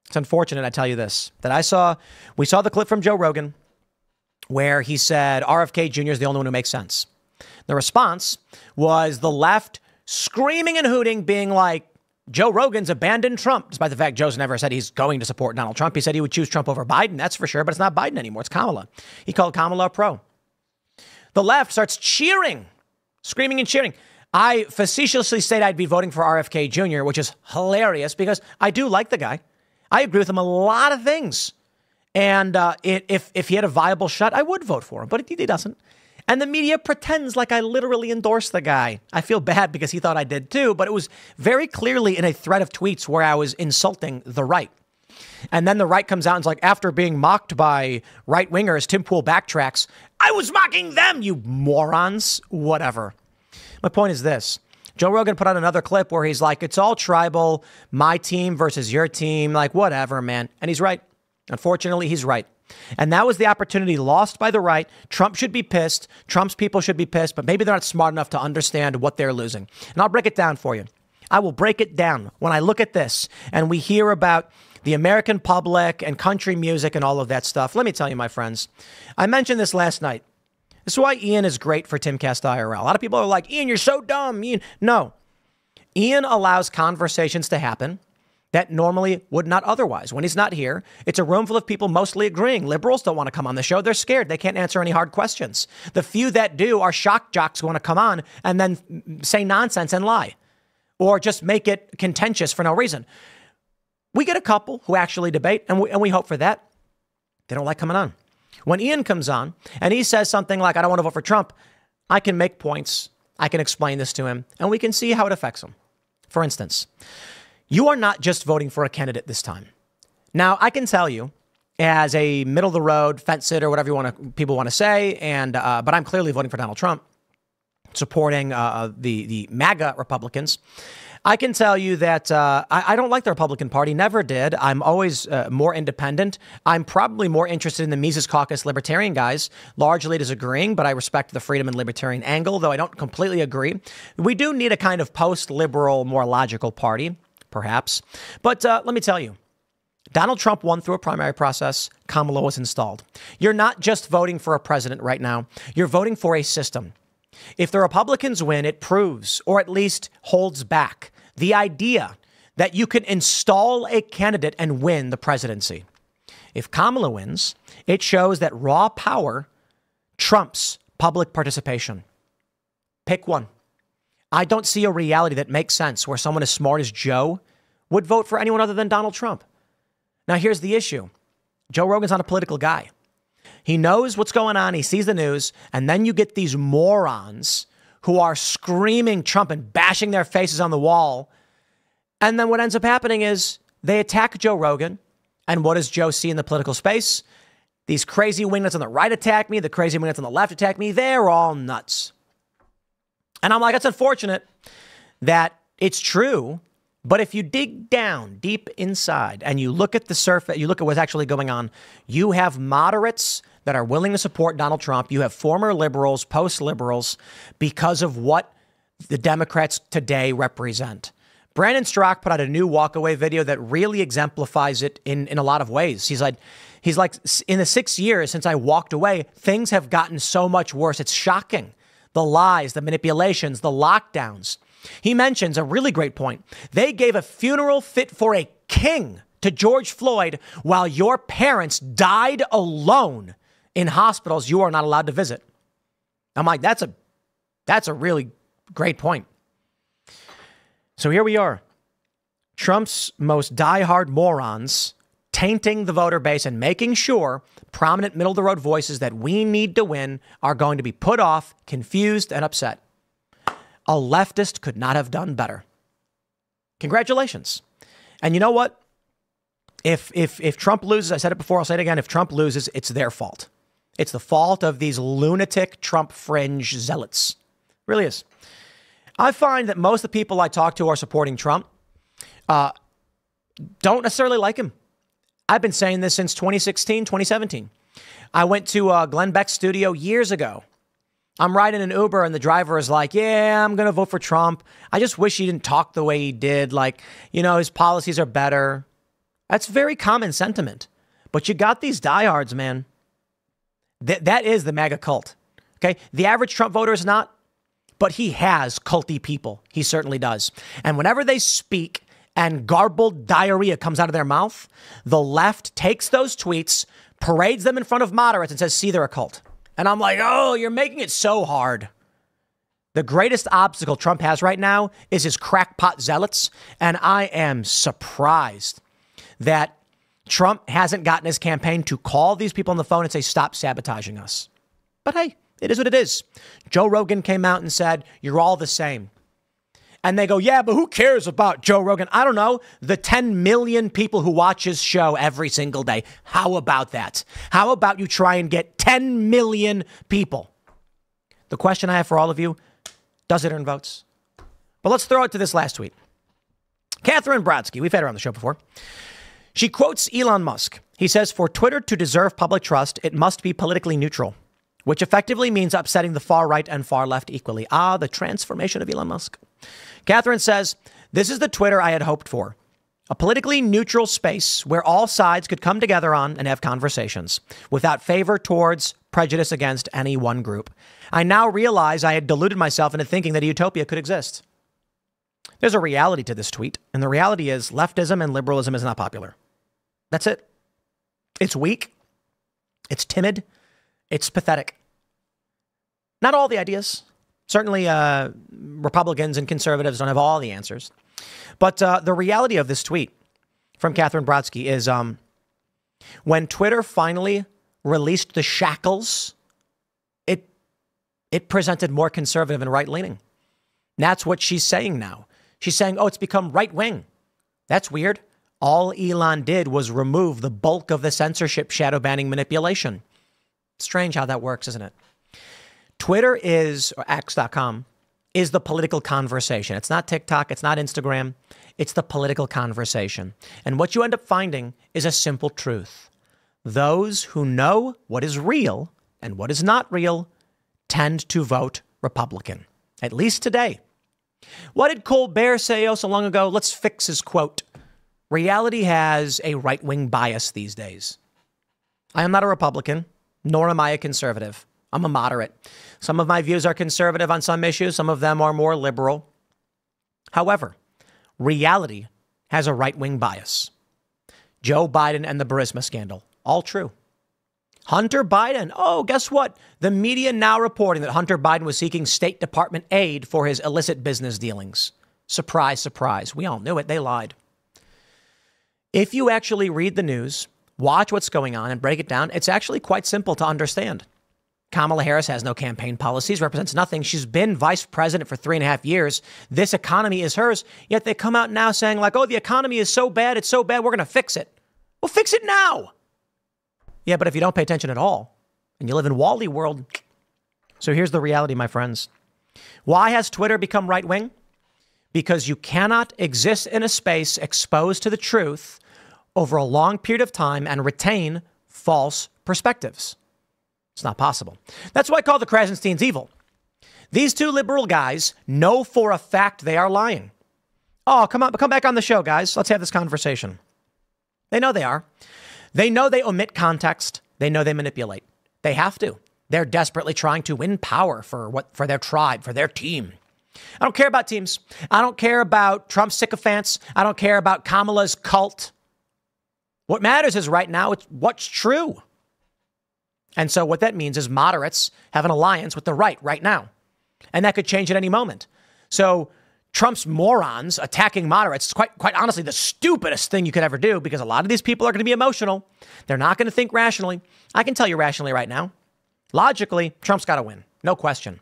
It's unfortunate, I tell you this, that we saw the clip from Joe Rogan where he said RFK Jr. is the only one who makes sense. The response was the left screaming and hooting, being like, Joe Rogan's abandoned Trump, despite the fact Joe's never said he's going to support Donald Trump. He said he would choose Trump over Biden. That's for sure. But it's not Biden anymore. It's Kamala. He called Kamala a pro. The left starts cheering, screaming and cheering. I facetiously said I'd be voting for RFK Jr., which is hilarious because I do like the guy. I agree with him a lot of things. And if he had a viable shot, I would vote for him. But he doesn't. And the media pretends like I literally endorse the guy. I feel bad because he thought I did too, but it was very clearly in a thread of tweets where I was insulting the right. And then the right comes out and is like, after being mocked by right-wingers, Tim Pool backtracks. I was mocking them, you morons. Whatever. My point is this. Joe Rogan put out another clip where he's like, it's all tribal, my team versus your team, like whatever, man. And he's right. Unfortunately, he's right. And that was the opportunity lost by the right. Trump should be pissed. Trump's people should be pissed, but maybe they're not smart enough to understand what they're losing. And I'll break it down for you. I will break it down when I look at this and we hear about the American public and country music and all of that stuff. Let me tell you, my friends, I mentioned this last night. This is why Ian is great for Timcast IRL. A lot of people are like, Ian, you're so dumb. Ian. No. Ian allows conversations to happen that normally would not otherwise. When he's not here, it's a room full of people mostly agreeing. Liberals don't want to come on the show. They're scared. They can't answer any hard questions. The few that do are shock jocks who want to come on and then say nonsense and lie or just make it contentious for no reason. We get a couple who actually debate, and we hope for that. They don't like coming on. When Ian comes on and he says something like, I don't want to vote for Trump, I can make points. I can explain this to him, and we can see how it affects him. For instance, you are not just voting for a candidate this time. Now, I can tell you, as a middle-of-the-road fence sitter, whatever people want to say, but I'm clearly voting for Donald Trump, supporting the MAGA Republicans. I can tell you that I don't like the Republican Party, never did. I'm always more independent. I'm probably more interested in the Mises Caucus libertarian guys, largely disagreeing, but I respect the freedom and libertarian angle, though I don't completely agree. We do need a kind of post-liberal, more logical party. Perhaps. But let me tell you, Donald Trump won through a primary process. Kamala was installed. You're not just voting for a president right now. You're voting for a system. If the Republicans win, it proves, or at least holds back, the idea that you can install a candidate and win the presidency. If Kamala wins, it shows that raw power trumps public participation. Pick one. I don't see a reality that makes sense where someone as smart as Joe would vote for anyone other than Donald Trump. Now, here's the issue. Joe Rogan's not a political guy. He knows what's going on. He sees the news. And then you get these morons who are screaming Trump and bashing their faces on the wall. And then what ends up happening is they attack Joe Rogan. And what does Joe see in the political space? These crazy wingnuts on the right attack me. The crazy wingnuts on the left attack me. They're all nuts. And I'm like, it's unfortunate that it's true. But if you dig down deep inside and you look at the surface, you look at what's actually going on, you have moderates that are willing to support Donald Trump. You have former liberals, post-liberals, because of what the Democrats today represent. Brandon Strzok put out a new walkaway video that really exemplifies it in a lot of ways. He's like, in the 6 years since I walked away, things have gotten so much worse. It's shocking. The lies, the manipulations, the lockdowns. He mentions a really great point. They gave a funeral fit for a king to George Floyd while your parents died alone in hospitals you are not allowed to visit. I'm like, that's a really great point. So here we are. Trump's most diehard morons tainting the voter base and making sure prominent middle-of-the-road voices that we need to win are going to be put off, confused, and upset. A leftist could not have done better. Congratulations. And you know what? If Trump loses, I said it before, I'll say it again. If Trump loses, it's their fault. It's the fault of these lunatic Trump fringe zealots. It really is. I find that most of the people I talk to are supporting Trump don't necessarily like him. I've been saying this since 2016, 2017. I went to Glenn Beck's studio years ago. I'm riding an Uber and the driver is like, yeah, I'm going to vote for Trump. I just wish he didn't talk the way he did. Like, his policies are better. That's very common sentiment. But you got these diehards, man. That is the MAGA cult. Okay. The average Trump voter is not, but he has culty people. He certainly does. And whenever they speak and garbled diarrhea comes out of their mouth, the left takes those tweets, parades them in front of moderates and says, see, they're a cult. And I'm like, oh, you're making it so hard. The greatest obstacle Trump has right now is his crackpot zealots. And I am surprised that Trump hasn't gotten his campaign to call these people on the phone and say, stop sabotaging us. But hey, it is what it is. Joe Rogan came out and said, you're all the same. And they go, yeah, but who cares about Joe Rogan? I don't know. The 10 million people who watch his show every single day. How about that? How about you try and get 10 million people? The question I have for all of you, does it earn votes? But let's throw it to this last tweet. Catherine Brodsky, we've had her on the show before. She quotes Elon Musk. He says, for Twitter to deserve public trust, it must be politically neutral, which effectively means upsetting the far right and far left equally. Ah, the transformation of Elon Musk. Catherine says, this is the Twitter I had hoped for. A politically neutral space where all sides could come together on and have conversations without favor towards, prejudice against any one group. I now realize I had deluded myself into thinking that a utopia could exist. There's a reality to this tweet, and the reality is leftism and liberalism is not popular. That's it. It's weak. It's timid. It's pathetic. Not all the ideas. Certainly, Republicans and conservatives don't have all the answers. But the reality of this tweet from Catherine Brodsky is when Twitter finally released the shackles, it presented more conservative and right-leaning. That's what she's saying now. She's saying, oh, it's become right-wing. That's weird. All Elon did was remove the bulk of the censorship, shadow banning, manipulation. Strange how that works, isn't it? Twitter is, or X.com, is the political conversation. It's not TikTok. It's not Instagram. It's the political conversation. And what you end up finding is a simple truth. Those who know what is real and what is not real tend to vote Republican, at least today. What did Colbert say so long ago? Let's fix his quote. Reality has a right-wing bias these days. I am not a Republican, nor am I a conservative. I'm a moderate. Some of my views are conservative on some issues. Some of them are more liberal. However, reality has a right-wing bias. Joe Biden and the Burisma scandal. All true. Hunter Biden. Oh, guess what? The media now reporting that Hunter Biden was seeking State Department aid for his illicit business dealings. Surprise, surprise. We all knew it. They lied. If you actually read the news, watch what's going on and break it down, it's actually quite simple to understand. Kamala Harris has no campaign policies, represents nothing. She's been vice president for 3.5 years. This economy is hers. Yet they come out now saying like, oh, the economy is so bad. It's so bad. We're going to fix it. Well, fix it now. Yeah, but if you don't pay attention at all and you live in Wally world. So here's the reality, my friends. Why has Twitter become right wing? Because you cannot exist in a space exposed to the truth over a long period of time and retain false perspectives. It's not possible. That's why I call the Krasensteins evil. These two liberal guys know for a fact they are lying. Oh, come back on the show, guys. Let's have this conversation. They know they are. They know they omit context. They know they manipulate. They have to. They're desperately trying to win power for their tribe, for their team. I don't care about teams. I don't care about Trump's sycophants. I don't care about Kamala's cult. What matters is right now, it's what's true. And so what that means is moderates have an alliance with the right now. And that could change at any moment. So Trump's morons attacking moderates is quite honestly the stupidest thing you could ever do, because a lot of these people are going to be emotional. They're not going to think rationally. I can tell you rationally right now. Logically, Trump's got to win. No question.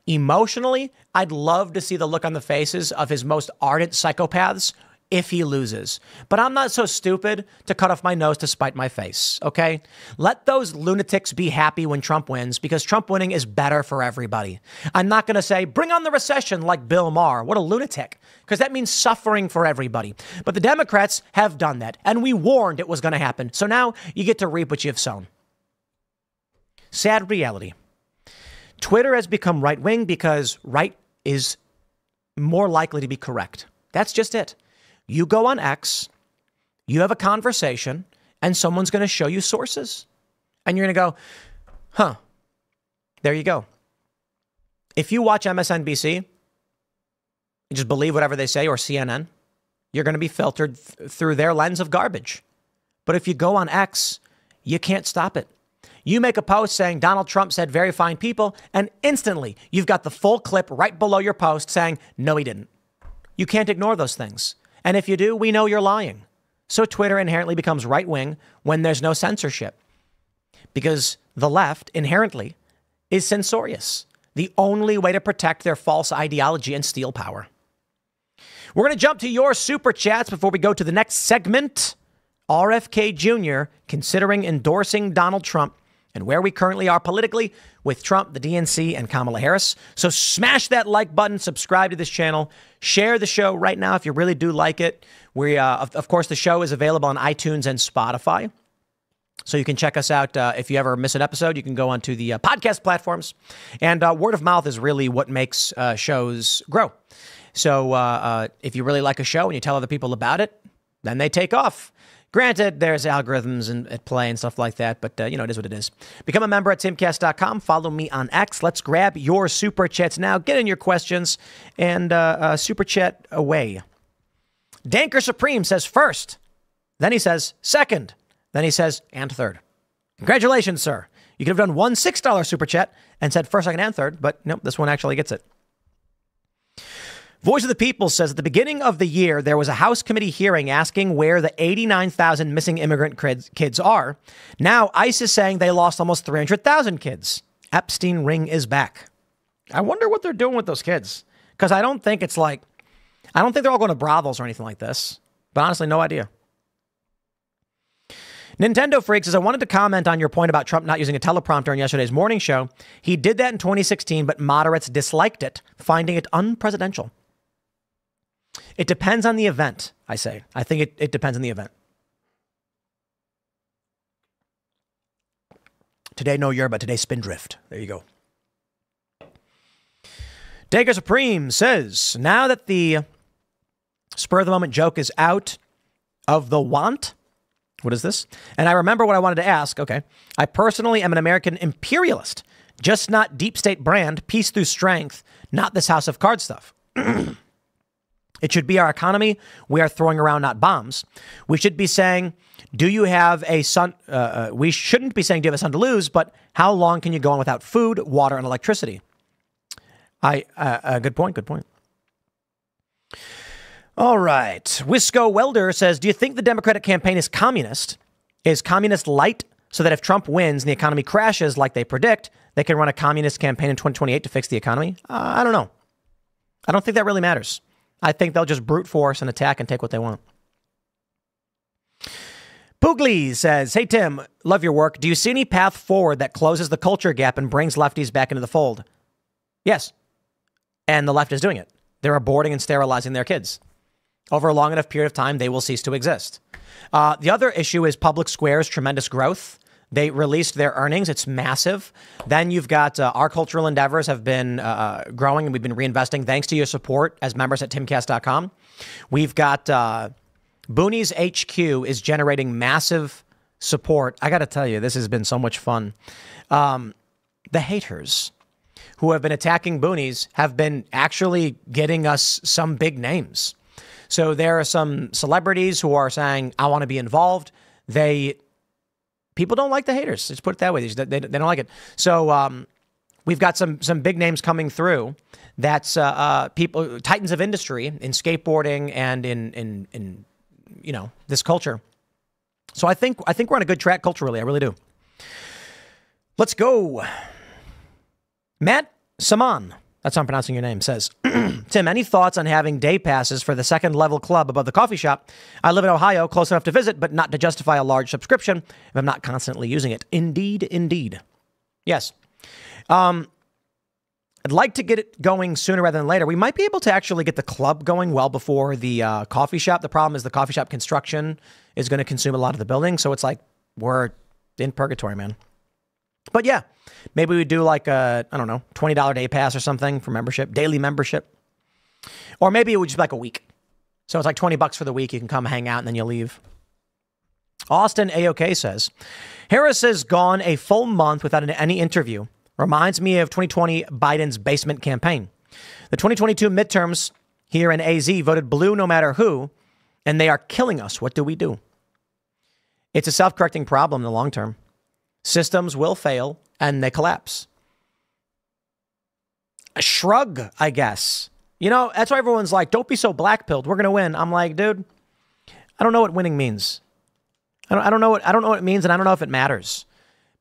Emotionally, I'd love to see the look on the faces of his most ardent psychopaths if he loses. But I'm not so stupid to cut off my nose to spite my face, okay? Let those lunatics be happy when Trump wins, because Trump winning is better for everybody. I'm not going to say, bring on the recession like Bill Maher. What a lunatic, because that means suffering for everybody. But the Democrats have done that, and we warned it was going to happen. So now you get to reap what you've sown. Sad reality. Twitter has become right-wing because right is more likely to be correct. That's just it. You go on X, you have a conversation, and someone's going to show you sources. And you're going to go, huh, there you go. If you watch MSNBC, you just believe whatever they say, or CNN, you're going to be filtered through their lens of garbage. But if you go on X, you can't stop it. You make a post saying Donald Trump said very fine people, and instantly you've got the full clip right below your post saying, no, he didn't. You can't ignore those things. And if you do, we know you're lying. So Twitter inherently becomes right-wing when there's no censorship. Because the left inherently is censorious. The only way to protect their false ideology and steal power. We're going to jump to your super chats before we go to the next segment. RFK Jr. considering endorsing Donald Trump and where we currently are politically with Trump, the DNC, and Kamala Harris. So smash that like button, subscribe to this channel, share the show right now if you really do like it. Of course, the show is available on iTunes and Spotify. So you can check us out. If you ever miss an episode, you can go onto the podcast platforms. And word of mouth is really what makes shows grow. So if you really like a show and you tell other people about it, then they take off. Granted, there's algorithms at play and stuff like that, but, it is what it is. Become a member at Timcast.com. Follow me on X. Let's grab your super chats now. Get in your questions and super chat away. Danker Supreme says first. Then he says second. Then he says and third. Congratulations, sir. You could have done one $6 super chat and said first, second, and third, but nope, this one actually gets it. Voice of the People says at the beginning of the year, there was a House committee hearing asking where the 89,000 missing immigrant kids are. Now, ICE is saying they lost almost 300,000 kids. Epstein ring is back. I wonder what they're doing with those kids. Because I don't think they're all going to brothels or anything like this. But honestly, no idea. Nintendo Freak says, I wanted to comment on your point about Trump not using a teleprompter in yesterday's morning show. He did that in 2016, but moderates disliked it, finding it unpresidential. It depends on the event, I say. I think it depends on the event. Today, no yerba. Today, spindrift. There you go. Dager Supreme says, now that the spur-of-the-moment joke is out of the want, what is this? And I remember what I wanted to ask. Okay. I personally am an American imperialist, just not deep state brand, peace through strength, not this House of Cards stuff. It should be our economy we are throwing around, not bombs. We should be saying, do you have a son? We shouldn't be saying, do you have a son to lose? But how long can you go on without food, water, and electricity? Good point. Good point. All right. Wisco Welder says, do you think the Democratic campaign is communist? Is communist light so that if Trump wins and the economy crashes like they predict, they can run a communist campaign in 2028 to fix the economy? I don't know. I don't think that really matters. I think they'll just brute force and attack and take what they want. Poogly says, hey, Tim, love your work. Do you see any path forward that closes the culture gap and brings lefties back into the fold? Yes. And the left is doing it. They're aborting and sterilizing their kids. Over a long enough period of time, they will cease to exist. The other issue is Public Square's tremendous growth. They released their earnings. It's massive. Then you've got our cultural endeavors have been growing, and we've been reinvesting thanks to your support as members at Timcast.com. We've got Boonies HQ is generating massive support. I got to tell you, this has been so much fun. The haters who have been attacking Boonies have been actually getting us some big names. So there are some celebrities who are saying, I want to be involved. People don't like the haters. Let's put it that way. They don't like it. So we've got some big names coming through. That's people, titans of industry in skateboarding and in this culture. So I think we're on a good track culturally. I really do. Let's go. Matt Saman that's how I'm pronouncing your name, says, Tim, any thoughts on having day passes for the second level club above the coffee shop? I live in Ohio, close enough to visit, but not to justify a large subscription if I'm not constantly using it. Indeed. Yes. I'd like to get it going sooner rather than later. We might be able to actually get the club going well before the coffee shop. The problem is the coffee shop construction is going to consume a lot of the building. So it's like we're in purgatory, man. But yeah, maybe we do like a, I don't know, $20 day pass or something for membership, daily membership. Or maybe it would just be like a week. So it's like $20 for the week. You can come hang out and then you leave. Austin AOK says, Harris has gone a full month without any interview. Reminds me of 2020 Biden's basement campaign. The 2022 midterms here in AZ voted blue no matter who, and they are killing us. What do we do? It's a self-correcting problem in the long term. Systems will fail and they collapse. A shrug, I guess. You know, that's why everyone's like, don't be so black-pilled. We're going to win. I'm like, dude, I don't know what winning means. I don't know what it means, and I don't know if it matters.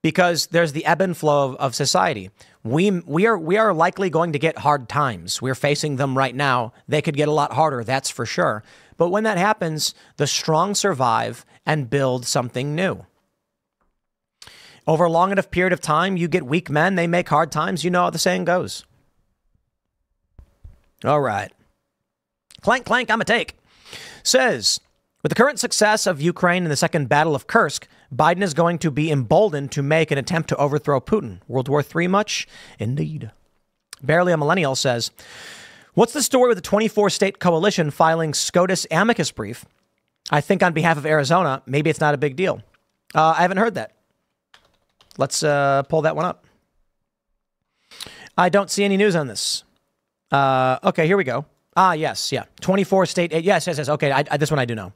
Because there's the ebb and flow of society. We are likely going to get hard times. We're facing them right now. They could get a lot harder, that's for sure. But when that happens, the strong survive and build something new. Over a long enough period of time, you get weak men, they make hard times. You know how the saying goes. All right. Clank, clank, I'm a take. Says, with the current success of Ukraine in the Second Battle of Kursk, Biden is going to be emboldened to make an attempt to overthrow Putin. World War III much? Indeed. Barely a Millennial says, what's the story with the 24-state coalition filing SCOTUS amicus brief? I think on behalf of Arizona, maybe it's not a big deal. I haven't heard that. Let's pull that one up. I don't see any news on this. Okay, here we go. Yes, yeah. 24 state. Yes. Okay, this one I do know.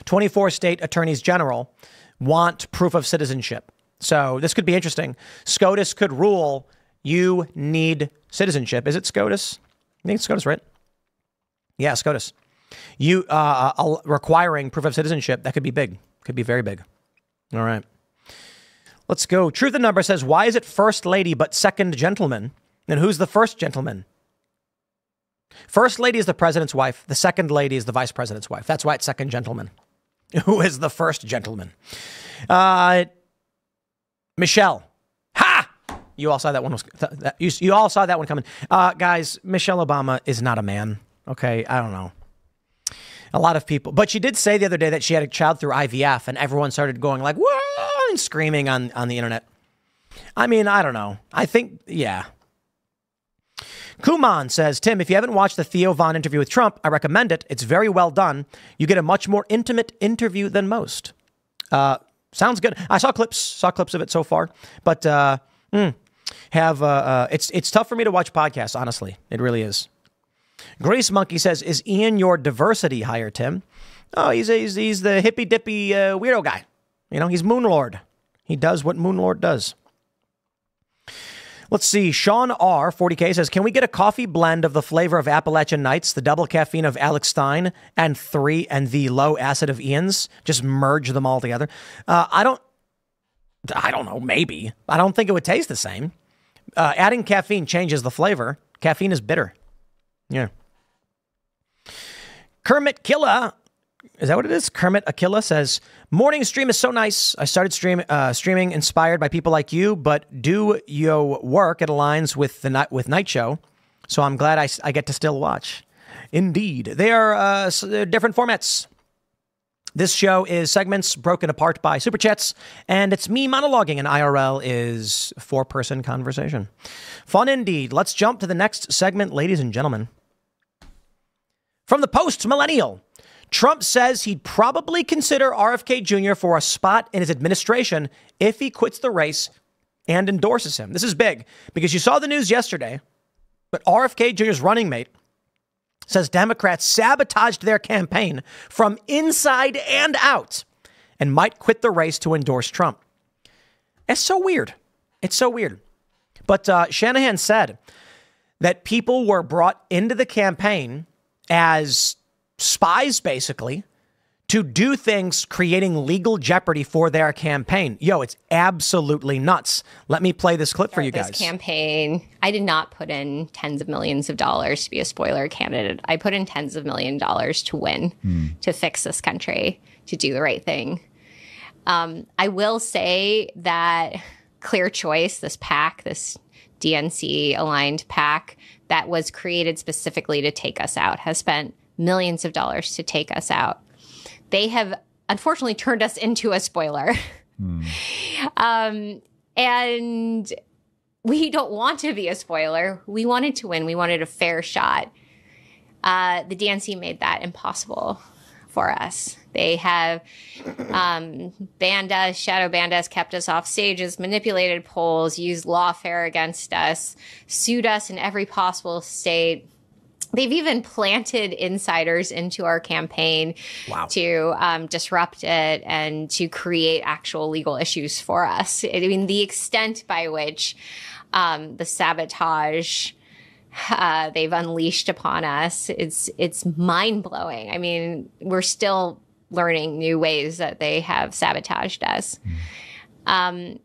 24 state attorneys general want proof of citizenship. So this could be interesting. SCOTUS could rule you need citizenship. Is it SCOTUS? I think it's SCOTUS, right? Yeah, SCOTUS. You requiring proof of citizenship. That could be big. Could be very big. All right. Let's go. Truth and Number says, why is it first lady but second gentleman? And who's the first gentleman? First lady is the president's wife. The second lady is the vice president's wife. That's why it's second gentleman. Who is the first gentleman? Michelle. Ha! You all saw that one. You all saw that one coming. Guys, Michelle Obama is not a man. Okay, I don't know. A lot of people. But she did say the other day that she had a child through IVF, and everyone started going like, whoa, and screaming on the internet. I mean, I don't know. I think, yeah. Kuman says, Tim, if you haven't watched the Theo Von interview with Trump, I recommend it. It's very well done. You get a much more intimate interview than most. Sounds good. I saw clips of it so far, but it's tough for me to watch podcasts, honestly. It really is. Grace Monkey says, is Ian your diversity hire, Tim? Oh, he's the hippy dippy weirdo guy. You know, he's Moonlord. He does what Moonlord does. Let's see. Sean R, 40K says, can we get a coffee blend of the flavor of Appalachian Nights, the double caffeine of Alex Stein, and the low acid of Ian's? Just merge them all together. I don't know. Maybe. I don't think it would taste the same. Adding caffeine changes the flavor. Caffeine is bitter. Yeah. Kermit Killa. Is that what it is? Kermit Akilla says, morning stream is so nice. I started streaming inspired by people like you, but do your work. It aligns with night show. So I'm glad I get to still watch. Indeed. They are different formats. This show is segments broken apart by super chats, and it's me monologuing, and IRL is four-person conversation. Fun indeed. Let's jump to the next segment, ladies and gentlemen. From the Post-Millennial, Trump says he'd probably consider RFK Jr. for a spot in his administration if he quits the race and endorses him. This is big because you saw the news yesterday, but RFK Jr.'s running mate says Democrats sabotaged their campaign from inside and out and might quit the race to endorse Trump. It's so weird. It's so weird. But Shanahan said that people were brought into the campaign as spies, basically, to do things creating legal jeopardy for their campaign. Yo, it's absolutely nuts. Let me play this clip for you guys. This campaign, I did not put in tens of millions of dollars to be a spoiler candidate. I put in tens of millions of dollars to win, to fix this country, to do the right thing. I will say that Clear Choice, this PAC, this DNC aligned PAC that was created specifically to take us out, has spent millions of dollars to take us out. They have unfortunately turned us into a spoiler. And we don't want to be a spoiler. We wanted to win. We wanted a fair shot. The DNC made that impossible for us. They have banned us, shadow banned us, kept us off stages, manipulated polls, used lawfare against us, sued us in every possible state. They've even planted insiders into our campaign to disrupt it and to create actual legal issues for us. I mean, the extent by which the sabotage they've unleashed upon us, it's mind-blowing. I mean, we're still learning new ways that they have sabotaged us. I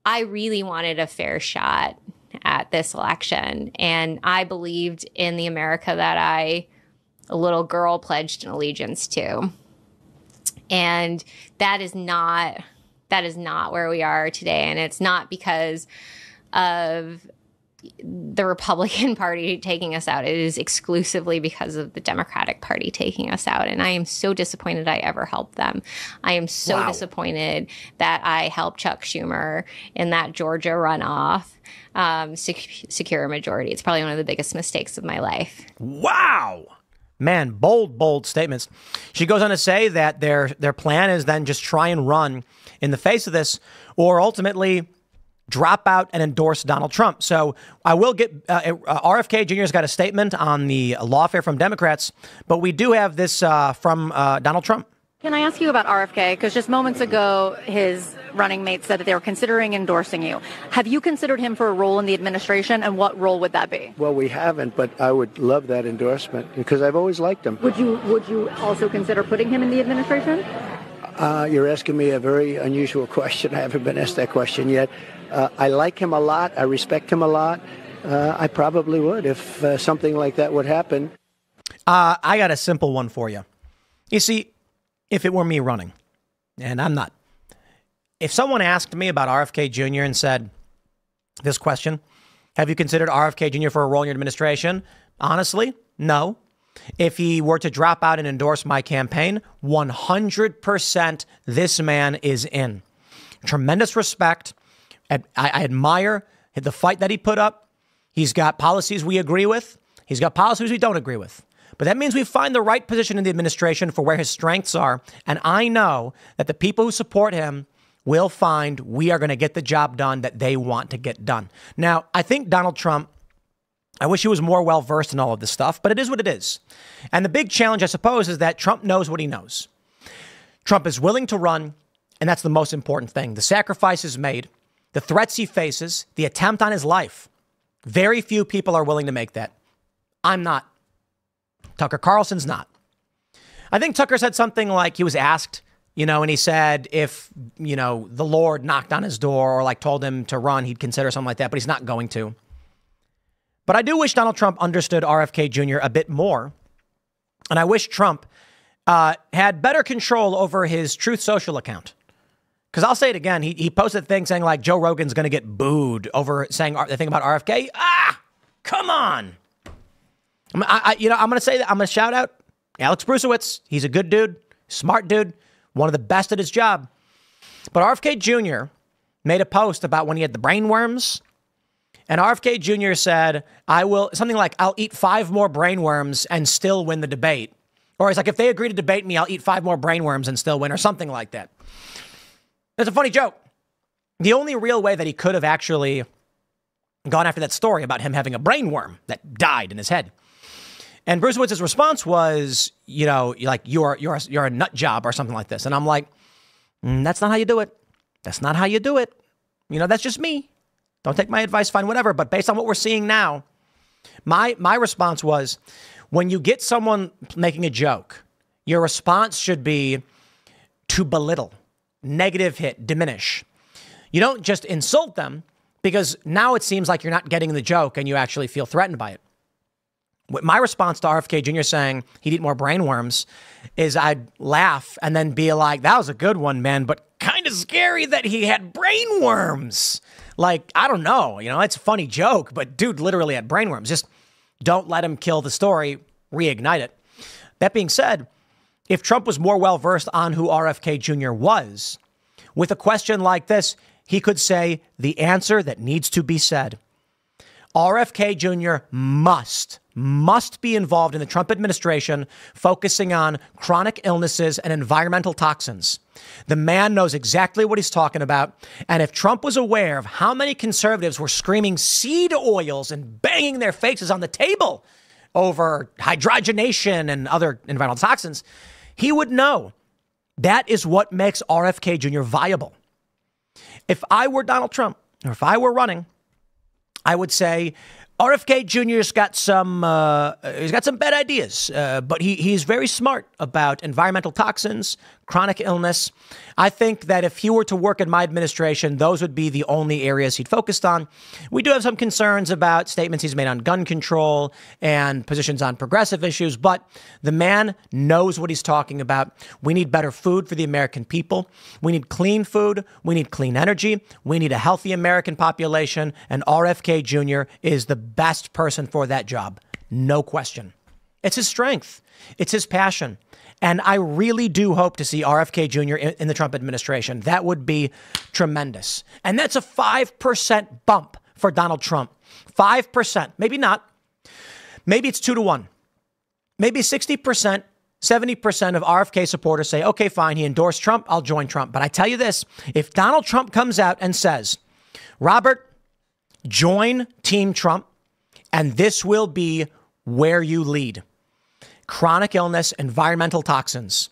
really wanted a fair shot at this election, and I believed in the America that a little girl pledged an allegiance to. And that is not where we are today. And it's not because of the Republican Party taking us out. It is exclusively because of the Democratic Party taking us out. And I am so disappointed I ever helped them. I am so disappointed that I helped Chuck Schumer in that Georgia runoff secure a majority. It's probably one of the biggest mistakes of my life. Wow. Man, bold statements. She goes on to say that their plan is then just try and run in the face of this, or ultimately drop out and endorse Donald Trump. So I will get RFK Jr.'s got a statement on the lawfare from Democrats, but we do have this from Donald Trump. Can I ask you about RFK? Because just moments ago, his running mate said that they were considering endorsing you. Have you considered him for a role in the administration, and what role would that be? Well, we haven't, but I would love that endorsement because I've always liked him. Would you also consider putting him in the administration? You're asking me a very unusual question. I haven't been asked that question yet. I like him a lot. I respect him a lot. I probably would if something like that would happen. I got a simple one for you. You see, if it were me running, and I'm not, if someone asked me about RFK Jr. and said this question, have you considered RFK Jr. for a role in your administration? Honestly, no. If he were to drop out and endorse my campaign, 100% this man is in. Tremendous respect. I admire the fight that he put up. He's got policies we agree with. He's got policies we don't agree with. But that means we find the right position in the administration for where his strengths are. And I know that the people who support him will find we are going to get the job done that they want to get done. Now, I think Donald Trump, I wish he was more well-versed in all of this stuff, but it is what it is. And the big challenge, I suppose, is that Trump knows what he knows. Trump is willing to run, and that's the most important thing. The sacrifices made, the threats he faces, the attempt on his life. Very few people are willing to make that. I'm not. Tucker Carlson's not. I think Tucker said something like he was asked, and he said if, the Lord knocked on his door or told him to run, he'd consider something like that, but he's not going to. But I do wish Donald Trump understood RFK Jr. a bit more. And I wish Trump had better control over his Truth Social account. Because I'll say it again. He posted a thing saying Joe Rogan's going to get booed over saying the thing about RFK. Come on. I'm going to say that. I'm going to shout out Alex Brusewitz. He's a good dude, smart dude, one of the best at his job. But RFK Jr. made a post about when he had the brain worms. And RFK Jr. said, I'll eat 5 more brain worms and still win the debate. Or it's if they agree to debate me, I'll eat 5 more brain worms and still win, or something like that. It's a funny joke. The only real way that he could have actually gone after that story about him having a brain worm that died in his head. And Bruce Witz's response was, you're a nut job or something like this. And I'm like, that's not how you do it. That's not how you do it. That's just me. Don't take my advice, fine, whatever. But based on what we're seeing now, my response was, when you get someone making a joke, your response should be to belittle, negative hit, diminish. You don't just insult them, because now it seems like you're not getting the joke and you actually feel threatened by it. My response to RFK Jr. saying he'd eat more brainworms is I'd laugh and then be like, that was a good one, man, but kind of scary that he had brainworms. Like, I don't know, it's a funny joke, but dude literally had brainworms. Just don't let him kill the story, reignite it. That being said, if Trump was more well-versed on who RFK Jr. was, with a question like this, he could say the answer that needs to be said. RFK Jr. must be involved in the Trump administration, focusing on chronic illnesses and environmental toxins. The man knows exactly what he's talking about. And if Trump was aware of how many conservatives were screaming seed oils and banging their faces on the table over hydrogenation and other environmental toxins, he would know that is what makes RFK Jr. viable. If I were Donald Trump, or if I were running, I would say RFK Jr.'s got some bad ideas, but he's very smart about environmental toxins, chronic illness. I think that if he were to work in my administration, those would be the only areas he'd focused on. We do have some concerns about statements he's made on gun control and positions on progressive issues, but the man knows what he's talking about. We need better food for the American people. We need clean food. We need clean energy. We need a healthy American population, and RFK Jr. is the best person for that job. No question. It's his strength. It's his passion. And I really do hope to see RFK Jr. in the Trump administration. That would be tremendous. And that's a 5% bump for Donald Trump. 5%. Maybe not. Maybe it's 2-1. Maybe 60%, 70% of RFK supporters say, okay, fine, he endorsed Trump, I'll join Trump. But I tell you this, if Donald Trump comes out and says, Robert, join Team Trump, and this will be where you lead. Chronic illness, environmental toxins.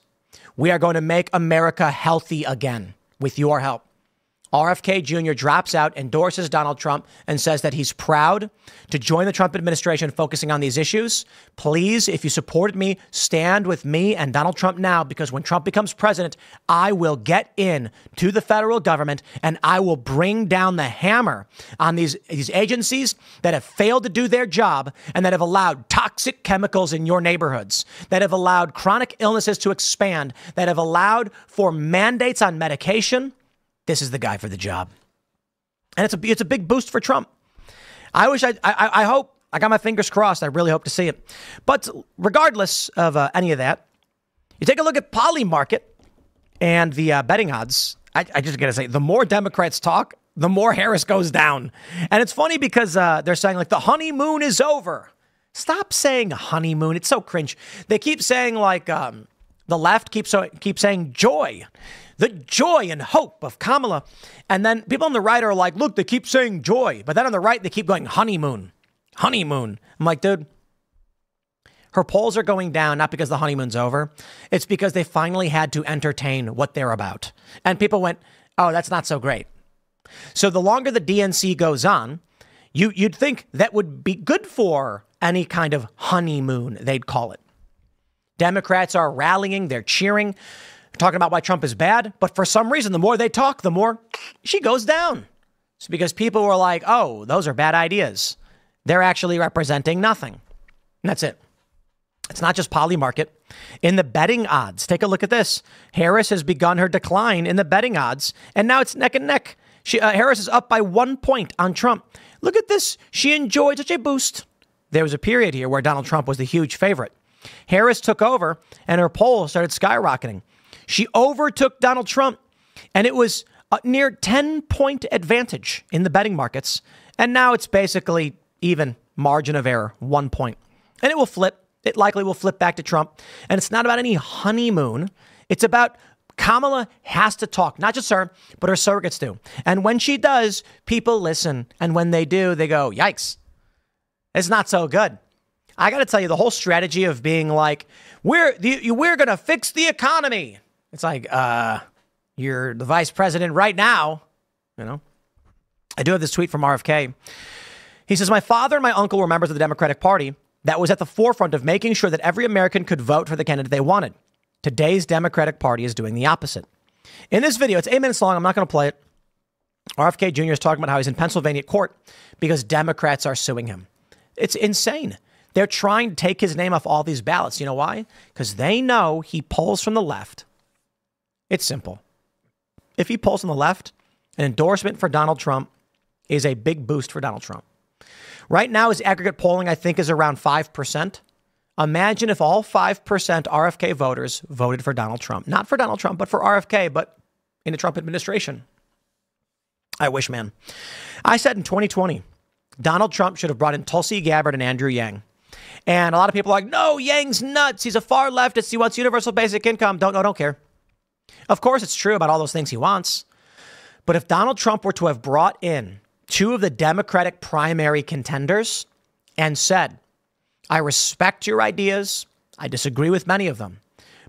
We are going to make America healthy again with your help. RFK Jr. drops out, endorses Donald Trump, and says that he's proud to join the Trump administration focusing on these issues. Please, if you supported me, stand with me and Donald Trump now, because when Trump becomes president, I will get in to the federal government and I will bring down the hammer on these agencies that have failed to do their job and that have allowed toxic chemicals in your neighborhoods, that have allowed chronic illnesses to expand, that have allowed for mandates on medication. This is the guy for the job. And it's a big boost for Trump. I hope, I got my fingers crossed. I really hope to see it. But regardless of any of that, you take a look at Polymarket and the betting odds. I just got to say, the more Democrats talk, the more Harris goes down. And it's funny because they're saying like the honeymoon is over. Stop saying honeymoon. It's so cringe. They keep saying like the left keeps saying joy. The joy and hope of Kamala. And then people on the right are like, look, they keep saying joy. But then on the right, they keep going honeymoon. Honeymoon. I'm like, dude, her polls are going down not because the honeymoon's over. It's because they finally had to entertain what they're about. And people went, oh, that's not so great. So the longer the DNC goes on, you'd think that would be good for any kind of honeymoon, they'd call it. Democrats are rallying. They're cheering. Talking about why Trump is bad, but for some reason, the more they talk, the more she goes down. It's because people were like, oh, those are bad ideas. They're actually representing nothing. And that's it. It's not just Polymarket. In the betting odds, take a look at this. Harris has begun her decline in the betting odds, and now it's neck and neck. Harris is up by 1 point on Trump. Look at this. She enjoyed such a boost. There was a period here where Donald Trump was the huge favorite. Harris took over, and her poll started skyrocketing. She overtook Donald Trump, and it was a near 10-point advantage in the betting markets. And now it's basically even margin of error, 1 point. And it will flip. It likely will flip back to Trump. And it's not about any honeymoon. It's about Kamala has to talk, not just her, but her surrogates do. And when she does, people listen. And when they do, they go, yikes, it's not so good. I got to tell you, the whole strategy of being like, we're going to fix the economy. It's like, you're the vice president right now. I do have this tweet from RFK. He says, my father and my uncle were members of the Democratic Party that was at the forefront of making sure that every American could vote for the candidate they wanted. Today's Democratic Party is doing the opposite. In this video, it's 8 minutes long. I'm not going to play it. RFK Jr. is talking about how he's in Pennsylvania court because Democrats are suing him. It's insane. They're trying to take his name off all these ballots. You know why? Because they know he polls from the left. It's simple. If he polls from the left, an endorsement for Donald Trump is a big boost for Donald Trump. Right now, his aggregate polling, I think, is around 5%. Imagine if all 5% RFK voters voted for Donald Trump. Not for Donald Trump, but for RFK, but in the Trump administration. I wish, man. I said in 2020, Donald Trump should have brought in Tulsi Gabbard and Andrew Yang. And a lot of people are like, no, Yang's nuts. He's a far leftist. He wants universal basic income. Don't care. Of course, it's true about all those things he wants. But if Donald Trump were to have brought in two of the Democratic primary contenders and said, I respect your ideas. I disagree with many of them.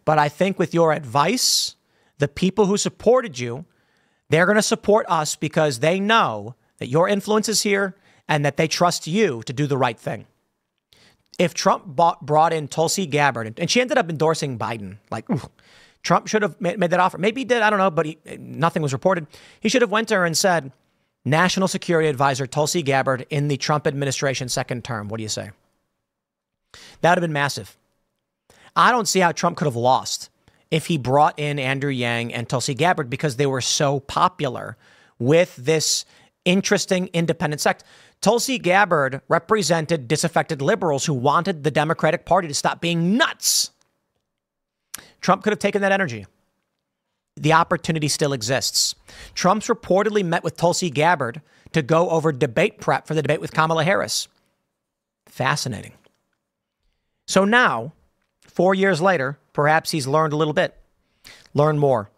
But I think with your advice, the people who supported you, they're going to support us because they know that your influence is here and that they trust you to do the right thing. If Trump brought in Tulsi Gabbard, and she ended up endorsing Biden, like, ooh, Trump should have made that offer. Maybe he did. I don't know, but nothing was reported. He should have went to her and said, National Security Advisor Tulsi Gabbard in the Trump administration second term. What do you say? That would have been massive. I don't see how Trump could have lost if he brought in Andrew Yang and Tulsi Gabbard because they were so popular with this interesting independent sect. Tulsi Gabbard represented disaffected liberals who wanted the Democratic Party to stop being nuts. Trump could have taken that energy. The opportunity still exists. Trump's reportedly met with Tulsi Gabbard to go over debate prep for the debate with Kamala Harris. Fascinating. So now, 4 years later, perhaps he's learned a little bit. Learn more.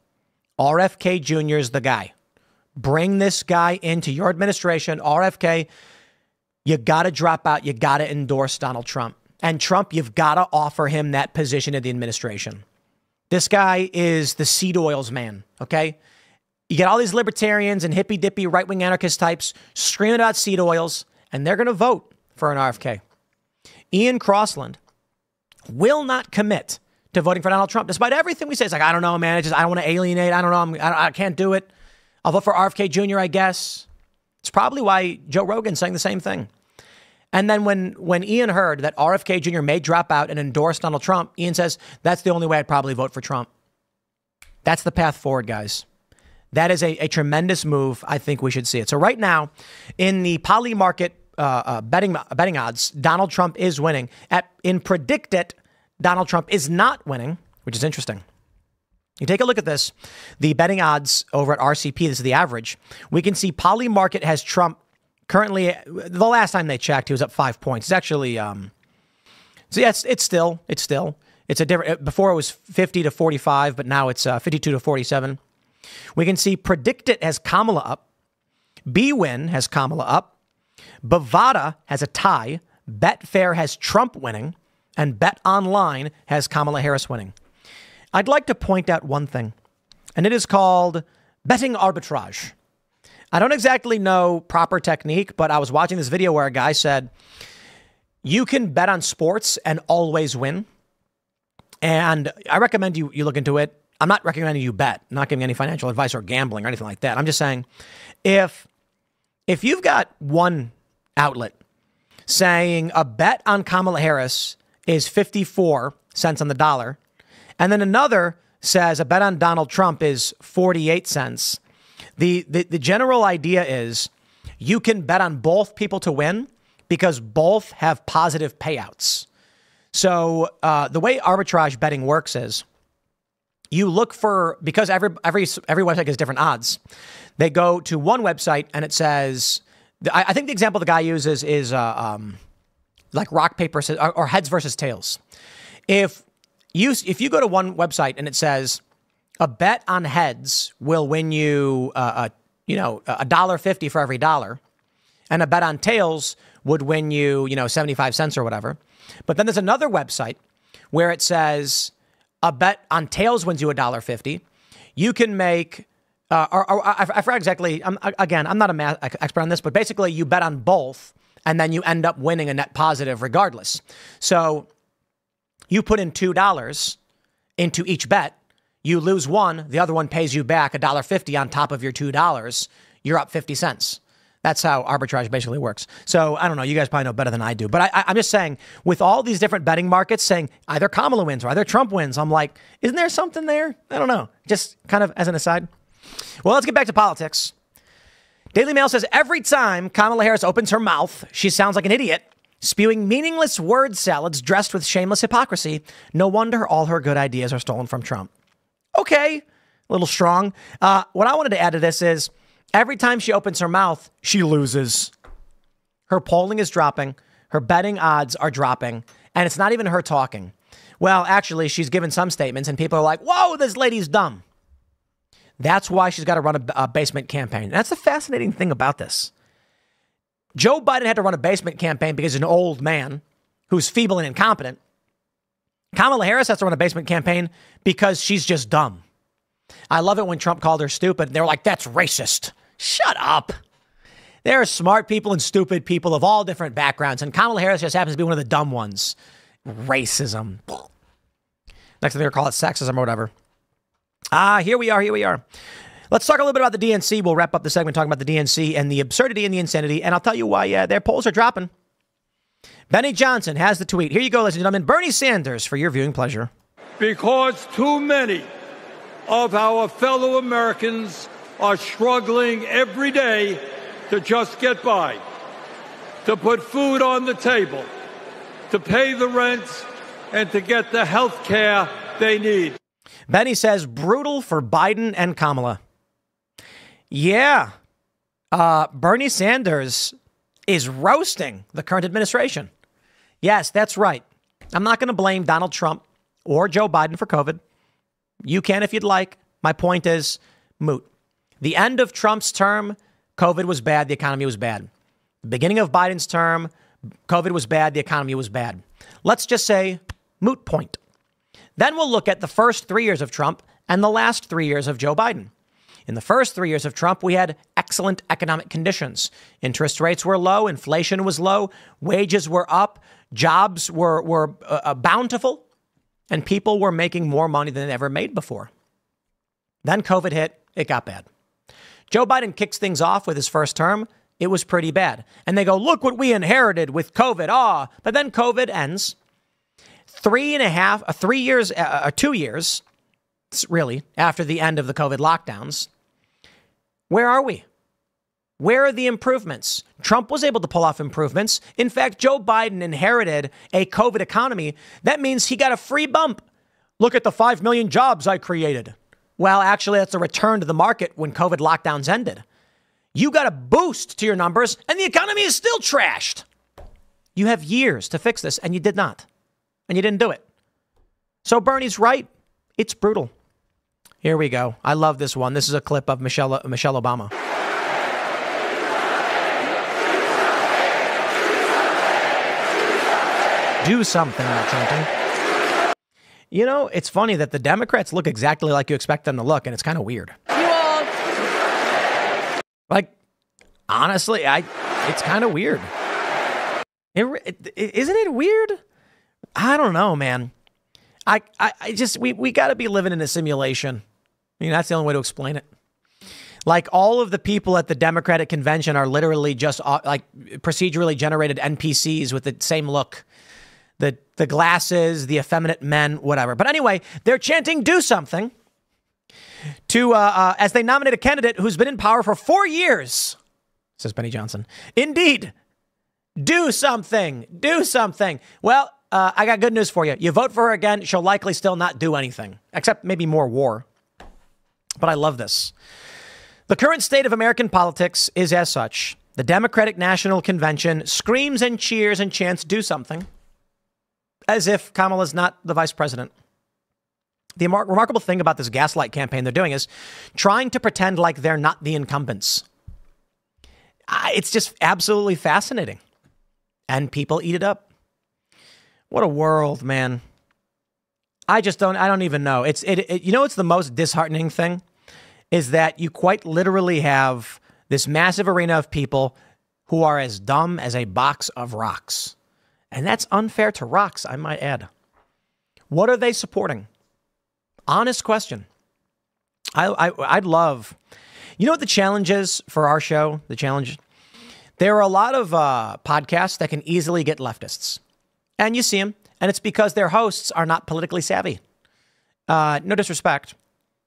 RFK Jr. is the guy. Bring this guy into your administration. RFK, you got to drop out. You got to endorse Donald Trump. And Trump, you've got to offer him that position in the administration. This guy is the seed oils man, okay? You get all these libertarians and hippy-dippy right-wing anarchist types screaming about seed oils, and they're going to vote for an RFK. Ian Crossland will not commit to voting for Donald Trump, despite everything we say. It's like, I don't know, man. I don't want to alienate. I don't know. I can't do it. I'll vote for RFK Jr., I guess. It's probably why Joe Rogan's saying the same thing. And then when Ian heard that RFK Jr. may drop out and endorse Donald Trump, Ian says, that's the only way I'd probably vote for Trump. That's the path forward, guys. That is a tremendous move. I think we should see it. So right now, in the poly market betting odds, Donald Trump is winning. In predicted, Donald Trump is not winning, which is interesting. You take a look at this, the betting odds over at RCP, this is the average. We can see poly market has Trump currently, the last time they checked, he was up 5 points. It's actually, so yes, it's still, it's a different, before it was 50 to 45, but now it's 52 to 47. We can see predicted has Kamala up. BWin has Kamala up. Bovada has a tie. Betfair has Trump winning. And Bet Online has Kamala Harris winning. I'd like to point out one thing, and it is called betting arbitrage. I don't exactly know proper technique, but I was watching this video where a guy said, you can bet on sports and always win. And I recommend you look into it. I'm not recommending you bet. I'm not giving any financial advice or gambling or anything like that. I'm just saying, if you've got one outlet saying a bet on Kamala Harris is 54 cents on the dollar, and then another says a bet on Donald Trump is 48 cents, the general idea is you can bet on both people to win because both have positive payouts. So the way arbitrage betting works is you look for, because every website has different odds. They go to one website and it says, I think the example the guy uses is like rock, paper, or heads versus tails. If you go to one website and it says a bet on heads will win you, $1.50 for every dollar, and a bet on tails would win you, 75 cents or whatever. But then there's another website where it says a bet on tails wins you $1.50. You can make, I forgot exactly. I'm not a math expert on this, but basically you bet on both, and then you end up winning a net positive regardless. So you put in $2, into each bet. You lose one, the other one pays you back $1.50 on top of your $2. You're up 50 cents. That's how arbitrage basically works. So I don't know. You guys probably know better than I do. But I'm just saying, with all these different betting markets saying either Kamala wins or either Trump wins, I'm like, isn't there something there? I don't know. Just kind of as an aside. Well, let's get back to politics. Daily Mail says every time Kamala Harris opens her mouth, she sounds like an idiot, spewing meaningless word salads dressed with shameless hypocrisy. No wonder all her good ideas are stolen from Trump. Okay, a little strong. What I wanted to add to this is every time she opens her mouth, she loses. Her polling is dropping. Her betting odds are dropping. And it's not even her talking. Well, actually, she's given some statements and people are like, whoa, this lady's dumb. That's why she's got to run a basement campaign. That's the fascinating thing about this. Joe Biden had to run a basement campaign because he's an old man who's feeble and incompetent. Kamala Harris has to run a basement campaign because she's just dumb. I love it when Trump called her stupid. They were like, that's racist. Shut up. There are smart people and stupid people of all different backgrounds, and Kamala Harris just happens to be one of the dumb ones. Racism. Next thing they're call it sexism or whatever. Here we are. Let's talk a little bit about the DNC. We'll wrap up the segment talking about the DNC and the absurdity and the insanity, and I'll tell you why their polls are dropping. Benny Johnson has the tweet. Here you go, ladies and gentlemen. Bernie Sanders for your viewing pleasure. Because too many of our fellow Americans are struggling every day to just get by, to put food on the table, to pay the rent, and to get the health care they need. Benny says brutal for Biden and Kamala. Yeah. Bernie Sanders is roasting the current administration. Yes, that's right. I'm not going to blame Donald Trump or Joe Biden for COVID. You can if you'd like. My point is moot. The end of Trump's term, COVID was bad. The economy was bad. The beginning of Biden's term, COVID was bad. The economy was bad. Let's just say moot point. Then we'll look at the first 3 years of Trump and the last 3 years of Joe Biden. In the first 3 years of Trump, we had excellent economic conditions. Interest rates were low. Inflation was low. Wages were up. Jobs were bountiful. And people were making more money than they ever made before. Then COVID hit. It got bad. Joe Biden kicks things off with his first term. It was pretty bad. And they go, look what we inherited with COVID. But then COVID ends. 2 years really after the end of the COVID lockdowns. Where are we? Where are the improvements? Trump was able to pull off improvements. In fact, Joe Biden inherited a COVID economy. That means he got a free bump. Look at the 5 million jobs I created. Well, actually, that's a return to the market when COVID lockdowns ended. You got a boost to your numbers and the economy is still trashed. You have years to fix this and you did not. And you didn't do it. So Bernie's right. It's brutal. Here we go. I love this one. This is a clip of Michelle Obama. Do something, Trenton. You know, it's funny that the Democrats look exactly like you expect them to look, and it's kind of weird. Like, honestly, it's kind of weird. Isn't it weird? I don't know, man. We got to be living in a simulation. I mean, that's the only way to explain it. Like all of the people at the Democratic convention are literally just like procedurally generated NPCs with the same look. The glasses, the effeminate men, whatever. But anyway, they're chanting do something to as they nominate a candidate who's been in power for 4 years, says Benny Johnson. Indeed. Do something. Do something. Well, I got good news for you. You vote for her again, she'll likely still not do anything, except maybe more war. But I love this. The current state of American politics is as such. The Democratic National Convention screams and cheers and chants do something, as if Kamala's not the vice president. The remarkable thing about this gaslight campaign they're doing is trying to pretend like they're not the incumbents. It's just absolutely fascinating. And people eat it up. What a world, man. I don't even know. It's the most disheartening thing is that you quite literally have this massive arena of people who are as dumb as a box of rocks. And that's unfair to rocks, I might add. What are they supporting? Honest question. I'd love, you know what the challenge is for our show? The challenge? There are a lot of podcasts that can easily get leftists. And you see them. And it's because their hosts are not politically savvy. No disrespect.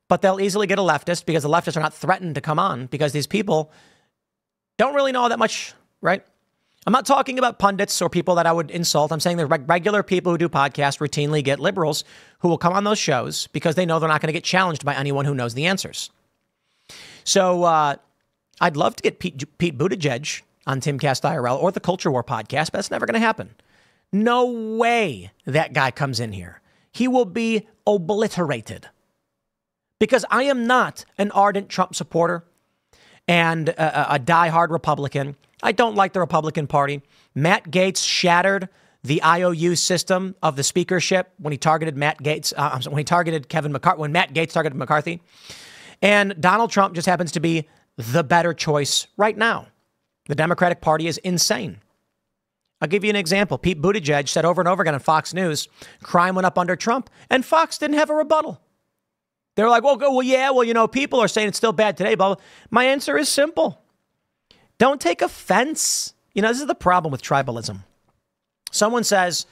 But they'll easily get a leftist because the leftists are not threatened to come on because these people don't really know all that much, right? I'm not talking about pundits or people that I would insult. I'm saying the regular people who do podcasts routinely get liberals who will come on those shows because they know they're not going to get challenged by anyone who knows the answers. So I'd love to get Pete Buttigieg on Timcast IRL or the Culture War podcast, but that's never going to happen. No way that guy comes in here. He will be obliterated because I am not an ardent Trump supporter and a diehard Republican. I don't like the Republican Party. Matt Gaetz shattered the IOU system of the speakership when he targeted when he targeted Kevin McCarthy, when Matt Gaetz targeted McCarthy. And Donald Trump just happens to be the better choice right now. The Democratic Party is insane. I'll give you an example. Pete Buttigieg said over and over again on Fox News, crime went up under Trump, and Fox didn't have a rebuttal. They were like, people are saying it's still bad today, blah, blah. My answer is simple. Don't take offense. This is the problem with tribalism. Someone says,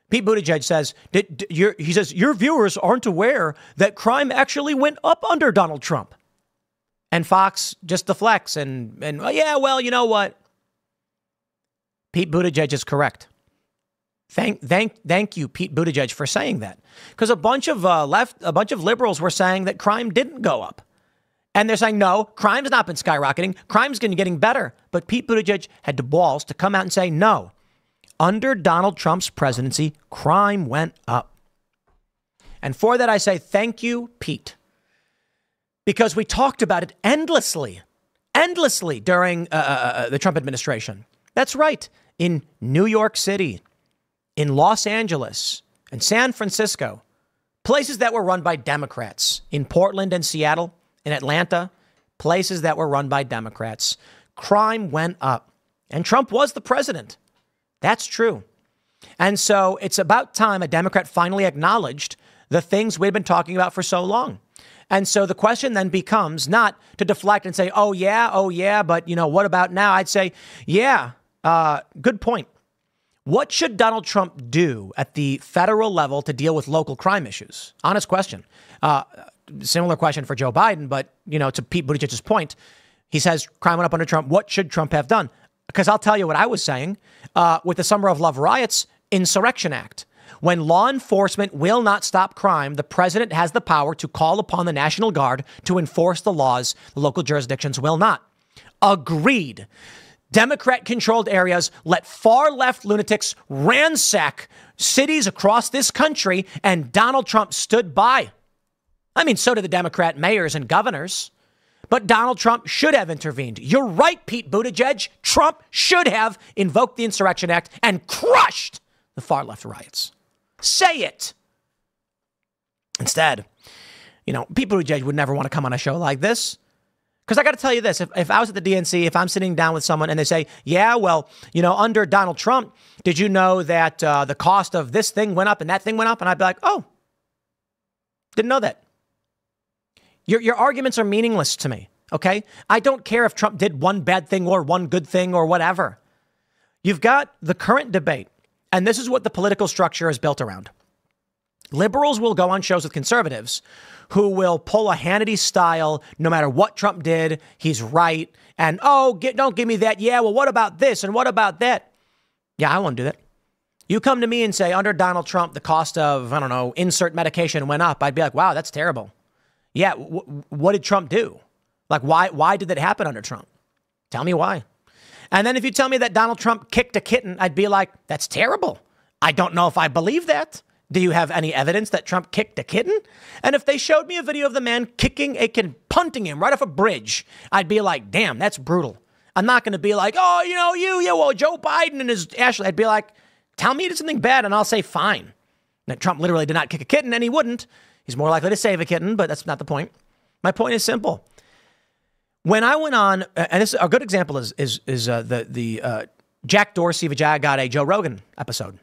Pete Buttigieg says, he says, your viewers aren't aware that crime actually went up under Donald Trump. And Fox just deflects and you know what? Pete Buttigieg is correct. Thank you, Pete Buttigieg, for saying that. Because a bunch of liberals were saying that crime didn't go up. And they're saying, no, crime's not been skyrocketing. Crime's getting better. But Pete Buttigieg had the balls to come out and say, no, under Donald Trump's presidency, crime went up. And for that, I say, thank you, Pete. Because we talked about it endlessly during the Trump administration. That's right. In New York City, in Los Angeles, and San Francisco, places that were run by Democrats, in Portland and Seattle, in Atlanta, places that were run by Democrats. Crime went up. And Trump was the president. That's true. And so it's about time a Democrat finally acknowledged the things we've been talking about for so long. And so the question then becomes not to deflect and say, oh, yeah, but, what about now? I'd say, good point. What should Donald Trump do at the federal level to deal with local crime issues? Honest question. Similar question for Joe Biden, but, to Pete Buttigieg's point, he says crime went up under Trump. What should Trump have done? Because I'll tell you what I was saying with the Summer of Love riots, Insurrection Act. When law enforcement will not stop crime, the president has the power to call upon the National Guard to enforce the laws. The local jurisdictions will not. Agreed. Democrat-controlled areas let far-left lunatics ransack cities across this country, and Donald Trump stood by. I mean, so did the Democrat mayors and governors. But Donald Trump should have intervened. You're right, Pete Buttigieg. Trump should have invoked the Insurrection Act and crushed the far-left riots. Say it. Instead, Pete Buttigieg would never want to come on a show like this. Because I got to tell you this, if I was at the DNC, if I'm sitting down with someone and they say, under Donald Trump, did you know that the cost of this thing went up and that thing went up? And I'd be like, oh, didn't know that. Your arguments are meaningless to me, okay? I don't care if Trump did one bad thing or one good thing or whatever. You've got the current debate, and this is what the political structure is built around. Liberals will go on shows with conservatives who will pull a Hannity style, no matter what Trump did, he's right. And, don't give me that. Yeah, well, what about this? And what about that? Yeah, I won't do that. You come to me and say, under Donald Trump, the cost of, insert medication went up. I'd be like, wow, that's terrible. Yeah, what did Trump do? Like, why did that happen under Trump? Tell me why. And then if you tell me that Donald Trump kicked a kitten, I'd be like, that's terrible. I don't know if I believe that. Do you have any evidence that Trump kicked a kitten? And if they showed me a video of the man kicking a kitten, punting him right off a bridge, I'd be like, damn, that's brutal. I'm not going to be like, Joe Biden and his Ashley. I'd be like, tell me something bad and I'll say fine. Now, Trump literally did not kick a kitten and he wouldn't. He's more likely to save a kitten, but that's not the point. My point is simple. When I went on, and this a good example is the Jack Dorsey Vijaya Gade Joe Rogan episode.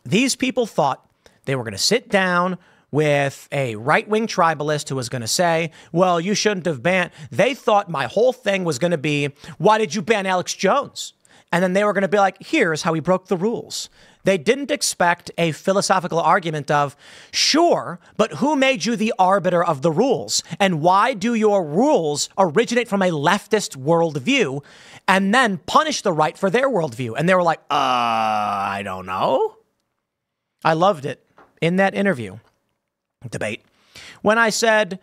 These people thought they were going to sit down with a right-wing tribalist who was going to say, well, you shouldn't have banned. They thought my whole thing was going to be, why did you ban Alex Jones? And then they were going to be like, here's how he broke the rules. They didn't expect a philosophical argument of, sure, but who made you the arbiter of the rules? And why do your rules originate from a leftist worldview and then punish the right for their worldview? And they were like, I don't know. I loved it in that interview debate when I said,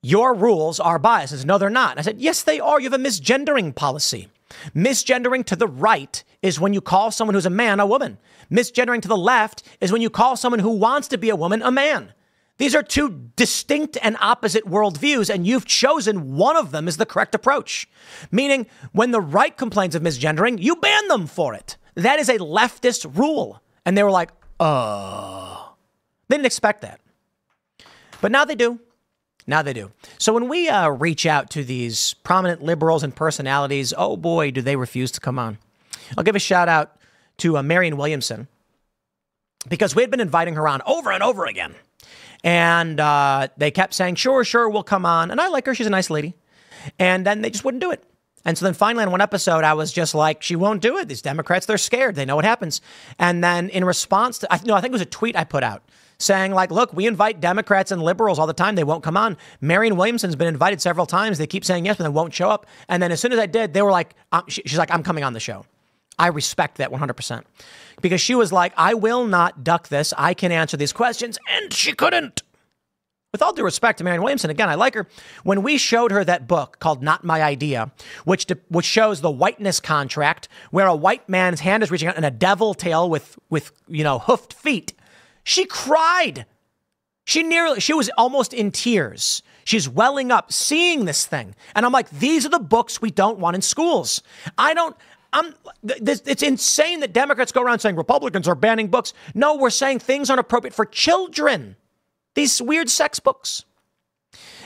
your rules are biased. I said, no, they're not. I said, yes, they are. You have a misgendering policy. Misgendering to the right is when you call someone who's a man a woman. Misgendering to the left is when you call someone who wants to be a woman a man. These are two distinct and opposite worldviews, and you've chosen one of them as the correct approach. Meaning, when the right complains of misgendering, you ban them for it. That is a leftist rule. And they were like, they didn't expect that. But now they do. Now they do. So when we reach out to these prominent liberals and personalities, oh boy, do they refuse to come on. I'll give a shout out to Marianne Williamson, because we had been inviting her on over and over again. And they kept saying, sure, we'll come on. And I like her. She's a nice lady. And then they just wouldn't do it. And so then finally on one episode, I was just like, she won't do it. These Democrats, they're scared. They know what happens. And then in response to, I think it was a tweet I put out saying like, look, we invite Democrats and liberals all the time. They won't come on. Marianne Williamson's been invited several times. They keep saying yes, but they won't show up. And then as soon as I did, they were like, she's like, I'm coming on the show. I respect that 100%, because she was like, I will not duck this. I can answer these questions. And she couldn't. With all due respect to Marianne Williamson, again, I like her. When we showed her that book called Not My Idea, which shows the whiteness contract, where a white man's hand is reaching out in a devil tail with hoofed feet, she cried. She was almost in tears. She's welling up seeing this thing. And I'm like, these are the books we don't want in schools. It's insane that Democrats go around saying Republicans are banning books. No, we're saying things aren't appropriate for children. These weird sex books.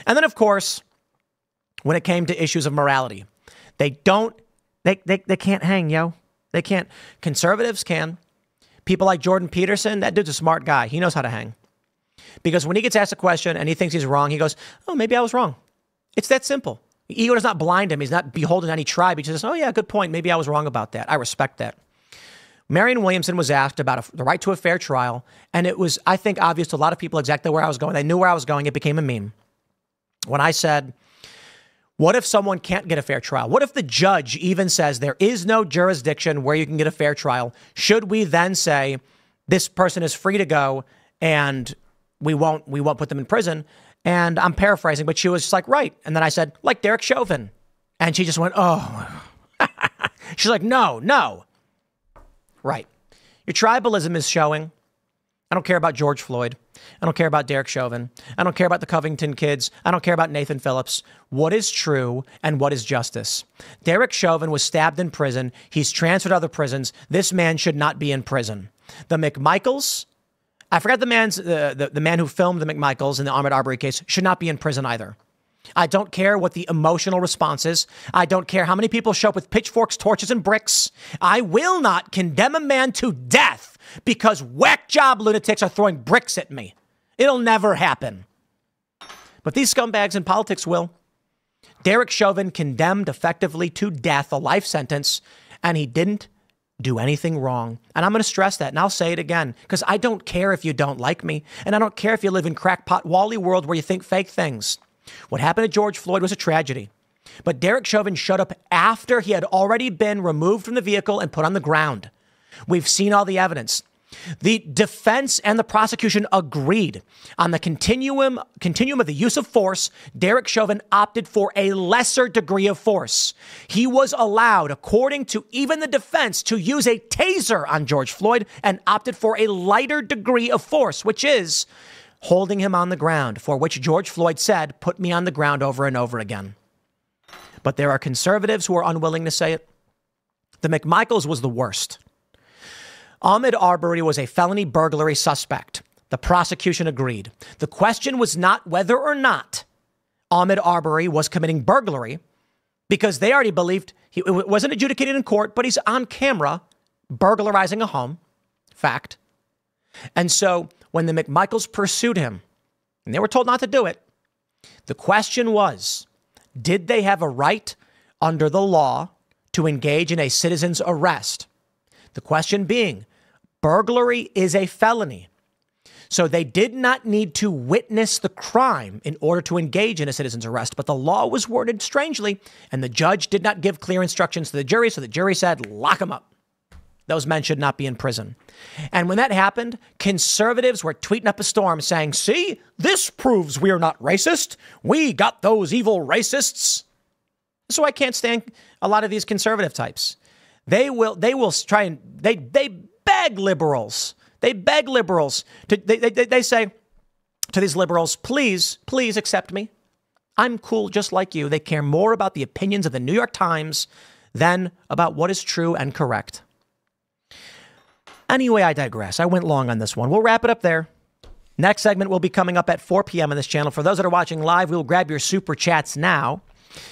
And then, of course, when it came to issues of morality, they can't hang, yo. They can't. Conservatives can. People like Jordan Peterson, that dude's a smart guy. He knows how to hang. Because when he gets asked a question and he thinks he's wrong, he goes, oh, maybe I was wrong. It's that simple. Ego does not blind him. He's not beholden to any tribe. He just says, oh, yeah, good point. Maybe I was wrong about that. I respect that. Marianne Williamson was asked about the right to a fair trial, and it was, I think, obvious to a lot of people exactly where I was going. They knew where I was going. It became a meme. When I said, what if someone can't get a fair trial? What if the judge even says there is no jurisdiction where you can get a fair trial? Should we then say this person is free to go and we won't put them in prison? And I'm paraphrasing, but she was just like, right. And then I said, like Derek Chauvin. And she just went, oh. She's like, no. Right. Your tribalism is showing. I don't care about George Floyd. I don't care about Derek Chauvin. I don't care about the Covington kids. I don't care about Nathan Phillips. What is true and what is justice? Derek Chauvin was stabbed in prison. He's transferred to other prisons. This man should not be in prison. The McMichaels, I forgot the man who filmed the McMichaels in the Ahmaud Arbery case, should not be in prison either. I don't care what the emotional response is. I don't care how many people show up with pitchforks, torches, and bricks. I will not condemn a man to death because whack job lunatics are throwing bricks at me. It'll never happen. But these scumbags in politics will. Derek Chauvin condemned effectively to death, a life sentence, and he didn't do anything wrong. And I'm going to stress that, and I'll say it again, because I don't care if you don't like me, and I don't care if you live in crackpot Wally world where you think fake things. What happened to George Floyd was a tragedy. But Derek Chauvin showed up after he had already been removed from the vehicle and put on the ground. We've seen all the evidence. The defense and the prosecution agreed on the continuum of the use of force. Derek Chauvin opted for a lesser degree of force. He was allowed, according to even the defense, to use a taser on George Floyd and opted for a lighter degree of force, which is holding him on the ground, for which George Floyd said, put me on the ground over and over again. But there are conservatives who are unwilling to say it. The McMichaels was the worst. Ahmaud Arbery was a felony burglary suspect. The prosecution agreed. The question was not whether or not Ahmaud Arbery was committing burglary, because they already believed it wasn't adjudicated in court, but he's on camera burglarizing a home. Fact. And so when the McMichaels pursued him And they were told not to do it. The question was, did they have a right under the law to engage in a citizen's arrest? The question being, burglary is a felony. So they did not need to witness the crime in order to engage in a citizen's arrest. But the law was worded strangely, and the judge did not give clear instructions to the jury. So the jury said, lock them up. Those men should not be in prison. And when that happened, conservatives were tweeting up a storm saying, see, this proves we are not racist. We got those evil racists. So I can't stand a lot of these conservative types. They will try and they beg liberals. They beg liberals they say to these liberals, please accept me. I'm cool just like you. They care more about the opinions of the New York Times than about what is true and correct. Anyway, I digress. I went long on this one. We'll wrap it up there. Next segment will be coming up at 4 p.m. on this channel. For those that are watching live, we'll grab your super chats now.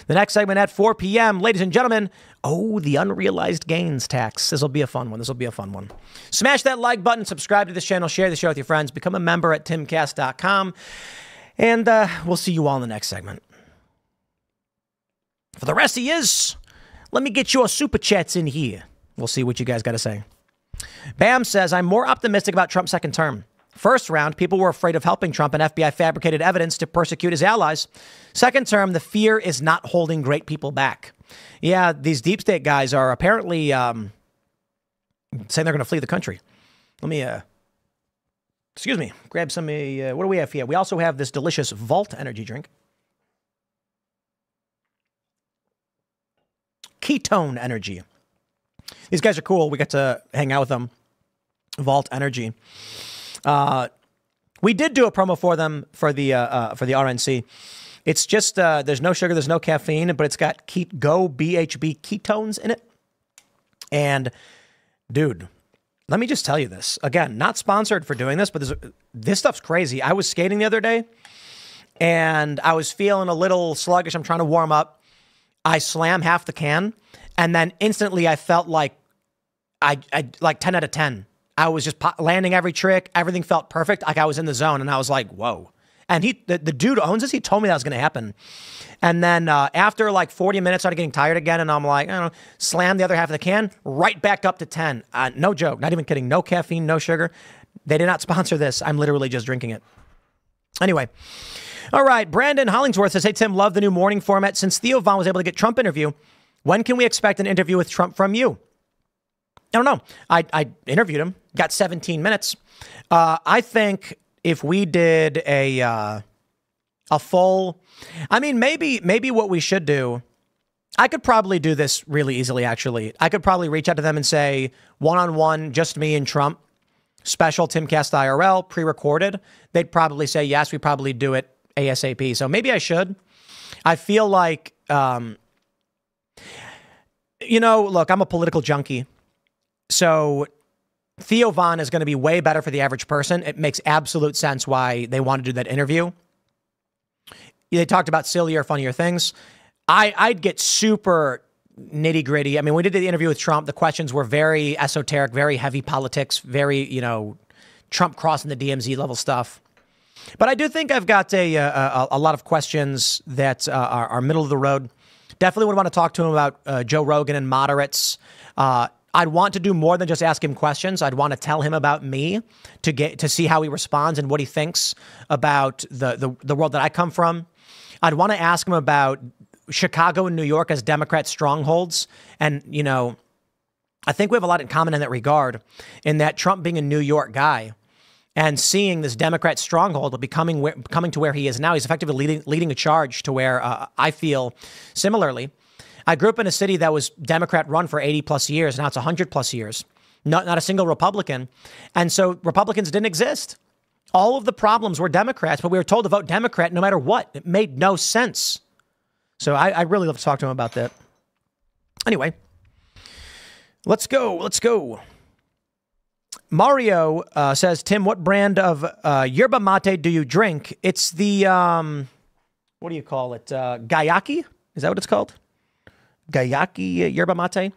The next segment at 4 p.m., ladies and gentlemen, the unrealized gains tax. This will be a fun one. Smash that like button, subscribe to this channel, share the show with your friends, become a member at timcast.com, and we'll see you all in the next segment. For the rest of yous, let me get your super chats in here. We'll see what you guys got to say. Bam says, I'm more optimistic about Trump's second term. First round, people were afraid of helping Trump and FBI fabricated evidence to persecute his allies. Second term, the fear is not holding great people back. Yeah, these deep state guys are apparently saying they're going to flee the country. Let me, grab some, what do we have here? We also have this delicious Vault energy drink. Ketone energy. These guys are cool. We got to hang out with them. Vault Energy. We did do a promo for them for the RNC. It's just there's no sugar, there's no caffeine, but it's got Go BHB ketones in it. And dude, let me just tell you this again. Not sponsored for doing this, but this stuff's crazy. I was skating the other day, and I was feeling a little sluggish. I'm trying to warm up. I slam half the can. And then instantly I felt like I like 10 out of 10. I was just landing every trick. Everything felt perfect. Like I was in the zone, and I was like, whoa. And the dude who owns this, he told me that was going to happen. And then after like 40 minutes, I started getting tired again. And I'm like, I don't know, slam the other half of the can right back up to 10. No joke. Not even kidding. No caffeine, no sugar. They did not sponsor this. I'm literally just drinking it. Anyway. All right. Brandon Hollingsworth says, hey, Tim, love the new morning format. Since Theo Von was able to get Trump interview, when can we expect an interview with Trump from you? I don't know. I interviewed him, got 17 minutes. I think if we did a full, I mean, maybe what we should do, I could probably do this really easily, actually. I could probably reach out to them and say, one-on-one, just me and Trump, special Timcast IRL, pre-recorded. They'd probably say, yes, we probably do it ASAP. So maybe I should. I feel like, look, I'm a political junkie. So Theo Von is going to be way better for the average person. It makes absolute sense why they want to do that interview. They talked about sillier, funnier things. I'd get super nitty gritty. I mean, we did the interview with Trump. The questions were very esoteric, very heavy politics, very, Trump crossing the DMZ level stuff. But I do think I've got a lot of questions that are middle of the road. Definitely would want to talk to him about Joe Rogan and moderates. I'd want to do more than just ask him questions. I'd want to tell him about me to see how he responds and what he thinks about the world that I come from. I'd want to ask him about Chicago and New York as Democrat strongholds. And, I think we have a lot in common in that regard, in that Trump being a New York guy and seeing this Democrat stronghold but coming to where he is now, he's effectively leading a charge to where I feel similarly. I grew up in a city that was Democrat run for 80 plus years. Now it's 100 plus years. Not a single Republican. And so Republicans didn't exist. All of the problems were Democrats, but we were told to vote Democrat no matter what. It made no sense. So I really love to talk to him about that. Anyway, let's go. Mario says, Tim, what brand of yerba mate do you drink? It's the, what do you call it? Gayaki? Is that what it's called? Gayaki yerba mate.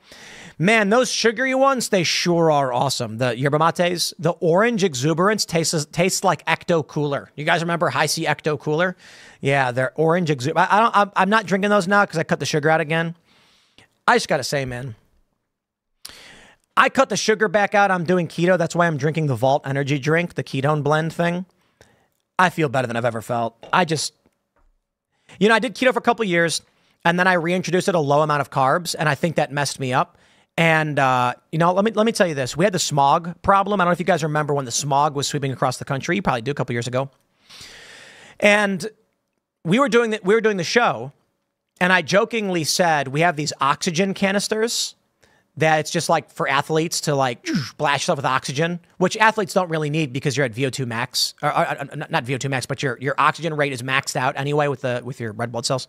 Man, those sugary ones, they sure are awesome. The yerba mates, the orange exuberance tastes like Ecto Cooler. You guys remember High C Ecto Cooler? Yeah, they're orange exuberance. I'm not drinking those now because I cut the sugar out again. I just got to say, man, I cut the sugar back out. I'm doing keto. That's why I'm drinking the Vault energy drink, the ketone blend thing. I feel better than I've ever felt. I did keto for a couple years, and then I reintroduced it a low amount of carbs, and I think that messed me up. And, let me tell you this. We had the smog problem. I don't know if you guys remember when the smog was sweeping across the country. You probably do, a couple years ago. And we were doing the show, and I jokingly said, we have these oxygen canisters that it's just like for athletes to like blast yourself with oxygen, which athletes don't really need because you're at VO2 max, or not VO2 max, but your oxygen rate is maxed out anyway with your red blood cells.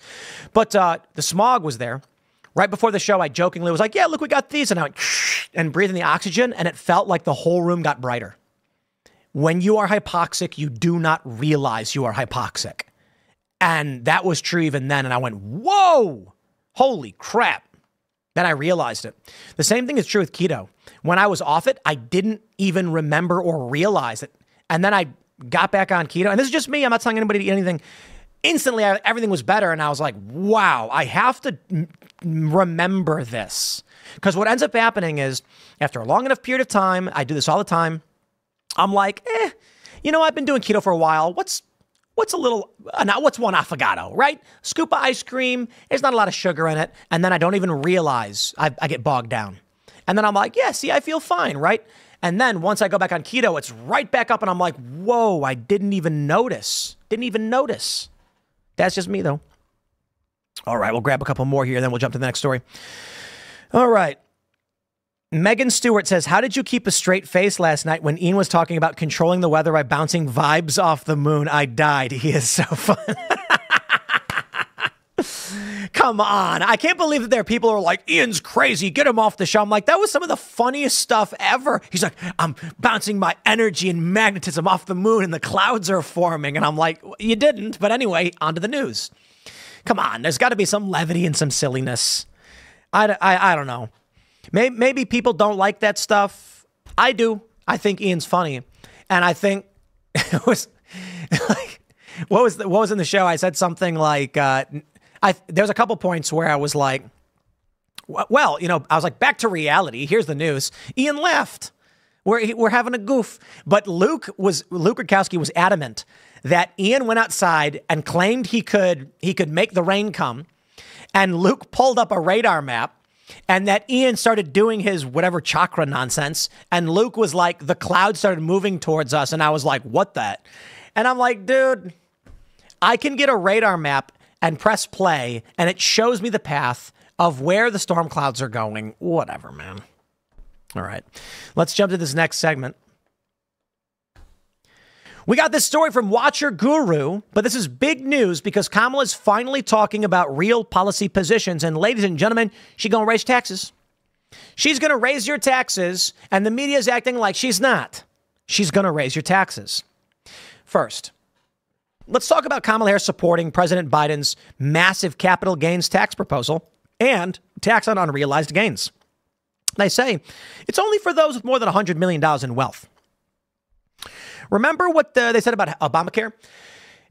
But the smog was there. Right before the show, I jokingly was like, yeah, look, we got these. And I went and breathed in the oxygen, and it felt like the whole room got brighter. When you are hypoxic, you do not realize you are hypoxic. And that was true even then. And I went, whoa, holy crap. Then I realized it. The same thing is true with keto. When I was off it, I didn't even remember or realize it. And then I got back on keto. And this is just me. I'm not telling anybody to eat anything. Instantly, everything was better. And I was like, wow, I have to remember this. Because what ends up happening is after a long enough period of time, I do this all the time. I'm like, I've been doing keto for a while. What's one affogato, right? Scoop of ice cream. There's not a lot of sugar in it. And then I don't even realize I get bogged down. And then I'm like, yeah, see, I feel fine, right? And then once I go back on keto, it's right back up. And I'm like, whoa, I didn't even notice. That's just me, though. All right, we'll grab a couple more here, then we'll jump to the next story. All right. Megan Stewart says, how did you keep a straight face last night when Ian was talking about controlling the weather by bouncing vibes off the moon? I died. He is so fun. Come on. I can't believe that there are people who are like, Ian's crazy. Get him off the show. I'm like, that was some of the funniest stuff ever. He's like, I'm bouncing my energy and magnetism off the moon and the clouds are forming. And I'm like, you didn't. But anyway, on to the news. Come on. There's got to be some levity and some silliness. I don't know. Maybe people don't like that stuff. I do. I think Ian's funny. And I think it was like, what was in the show? I said something like, there's a couple points where I was like, well, I was like, back to reality. Here's the news. Ian left. We're having a goof. But Luke Rudkowski was adamant that Ian went outside and claimed he could make the rain come. And Luke pulled up a radar map and that Ian started doing his whatever chakra nonsense. And Luke was like, the clouds started moving towards us. And I was like, what that? And I'm like, dude, I can get a radar map and press play, and it shows me the path of where the storm clouds are going. Whatever, man. All right. Let's jump to this next segment. We got this story from Watcher Guru, but this is big news because Kamala's finally talking about real policy positions. And ladies and gentlemen, she's going to raise taxes. She's going to raise your taxes, and the media is acting like she's not. She's going to raise your taxes. First, let's talk about Kamala Harris supporting President Biden's massive capital gains tax proposal and tax on unrealized gains. They say it's only for those with more than $100 million in wealth. Remember what they said about Obamacare?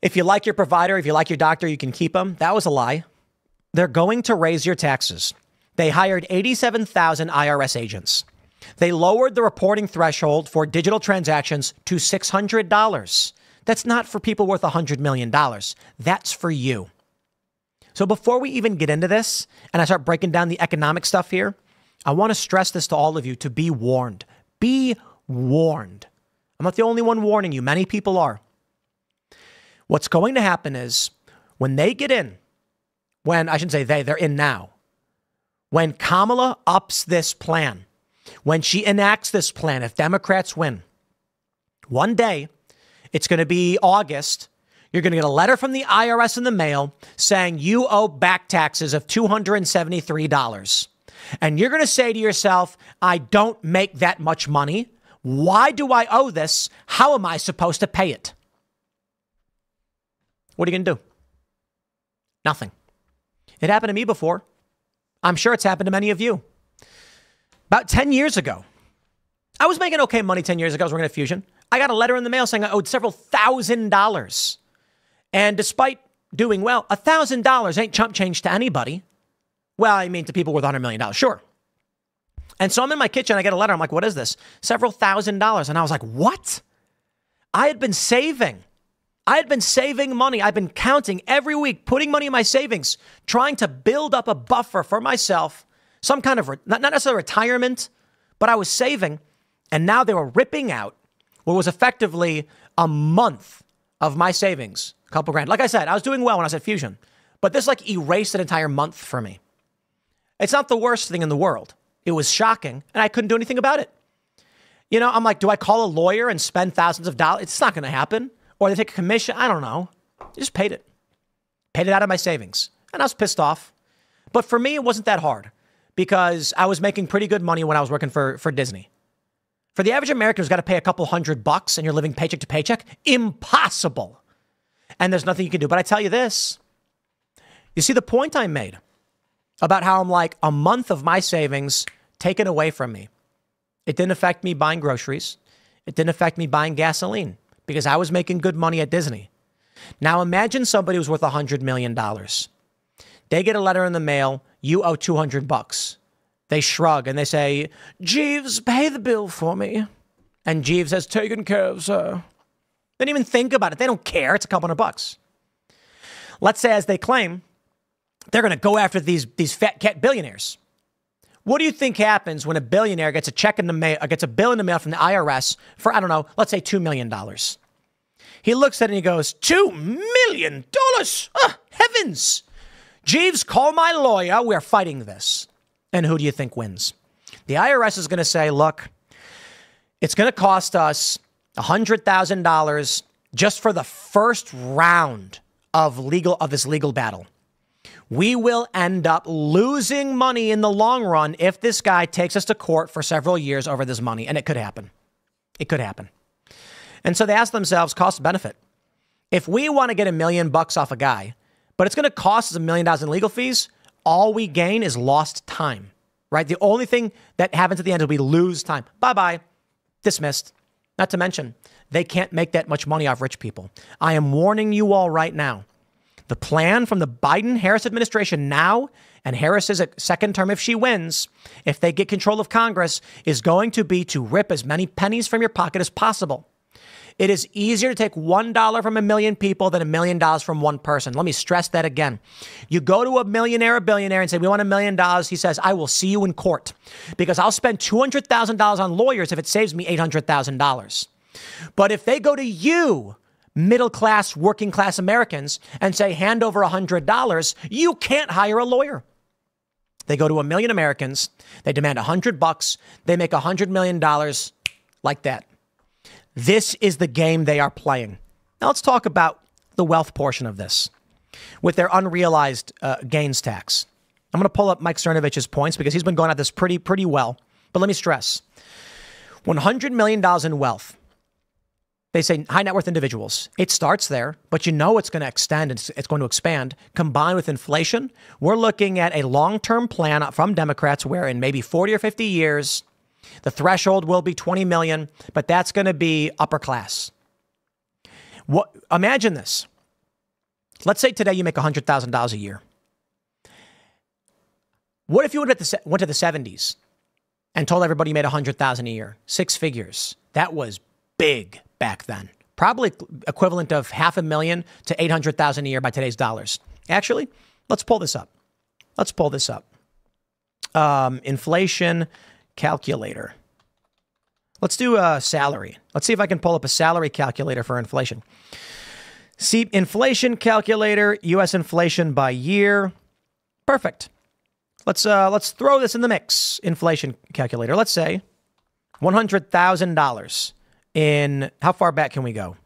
If you like your provider, if you like your doctor, you can keep them. That was a lie. They're going to raise your taxes. They hired 87,000 IRS agents. They lowered the reporting threshold for digital transactions to $600. That's not for people worth $100 million. That's for you. So before we even get into this and I start breaking down the economic stuff here, I want to stress this to all of you to be warned. Be warned. I'm not the only one warning you. Many people are. What's going to happen is when they get in, I shouldn't say they're in now. When Kamala ups this plan, when she enacts this plan, if Democrats win, one day, it's going to be August. You're going to get a letter from the IRS in the mail saying you owe back taxes of $273. And you're going to say to yourself, I don't make that much money. Why do I owe this? How am I supposed to pay it? What are you going to do? Nothing. It happened to me before. I'm sure it's happened to many of you. About 10 years ago, I was making okay money 10 years ago. I was working at Fusion. I got a letter in the mail saying I owed several $1,000s. And despite doing well, $1,000 ain't chump change to anybody. Well, I mean, to people worth $100 million, sure. And so I'm in my kitchen. I get a letter. I'm like, what is this? Several $1,000s. And I was like, what? I had been saving. I had been saving money. I've been counting every week, putting money in my savings, trying to build up a buffer for myself, some kind of, not necessarily retirement, but I was saving. And now they were ripping out what was effectively a month of my savings, a couple grand. Like I said, I was doing well when I was at Fusion, but this like erased an entire month for me. It's not the worst thing in the world. It was shocking, and I couldn't do anything about it. You know, I'm like, do I call a lawyer and spend thousands of dollars? It's not going to happen. Or they take a commission. I don't know. I just paid it. Paid it out of my savings. And I was pissed off. But for me, it wasn't that hard because I was making pretty good money when I was working for Disney. For the average American who's got to pay a couple $100 and you're living paycheck to paycheck, impossible. And there's nothing you can do. But I tell you this. You see the point I made about how I'm like a month of my savings taken away from me. It didn't affect me buying groceries. It didn't affect me buying gasoline because I was making good money at Disney. Now imagine somebody who's worth $100 million. They get a letter in the mail. You owe $200. They shrug and they say, Jeeves, pay the bill for me. And Jeeves has taken care of, sir. They don't even think about it. They don't care. It's a couple $100. Let's say, as they claim, they're going to go after these fat cat billionaires. What do you think happens when a billionaire gets a check in the mail, gets a bill in the mail from the IRS for, I don't know, let's say $2 million? He looks at it and he goes, $2 million? Heavens! Jeeves, call my lawyer. We're fighting this. And who do you think wins? The IRS is going to say, look, it's going to cost us $100,000 just for the first round of this legal battle. We will end up losing money in the long run if this guy takes us to court for several years over this money. And it could happen. It could happen. And so they ask themselves, cost benefit. If we want to get $1 million off a guy, but it's going to cost us $1 million in legal fees, all we gain is lost time, right? The only thing that happens at the end is we lose time. Bye-bye. Dismissed. Not to mention, they can't make that much money off rich people. I am warning you all right now. The plan from the Biden-Harris administration now, and Harris's second term if she wins, if they get control of Congress, is going to be to rip as many pennies from your pocket as possible. It is easier to take $1 from 1 million people than $1 million from one person. Let me stress that again. You go to a millionaire or billionaire and say, we want $1 million. He says, I will see you in court because I'll spend $200,000 on lawyers if it saves me $800,000. But if they go to you, middle-class, working-class Americans, and say, hand over $100, you can't hire a lawyer. They go to 1 million Americans. They demand $100. They make $100 million like that. This is the game they are playing. Now let's talk about the wealth portion of this with their unrealized gains tax. I'm going to pull up Mike Cernovich's points because he's been going at this pretty well. But let me stress, $100 million in wealth. They say high net worth individuals. It starts there, but you know it's going to extend. It's going to expand. Combined with inflation, we're looking at a long-term plan from Democrats where in maybe 40 or 50 years, the threshold will be 20 million, but that's going to be upper class. Imagine this. Let's say today you make $100,000 a year. What if you went to the 70s and told everybody you made $100,000 a year? 6 figures. That was big back then. Probably equivalent of $500,000 to $800,000 a year by today's dollars. Actually, let's pull this up. Inflation calculator. Let's do a salary. Let's see if I can pull up a salary calculator for inflation. See, inflation calculator, U.S. inflation by year. Perfect. Let's throw this in the mix. Inflation calculator. Let's say $100,000 in, how far back can we go?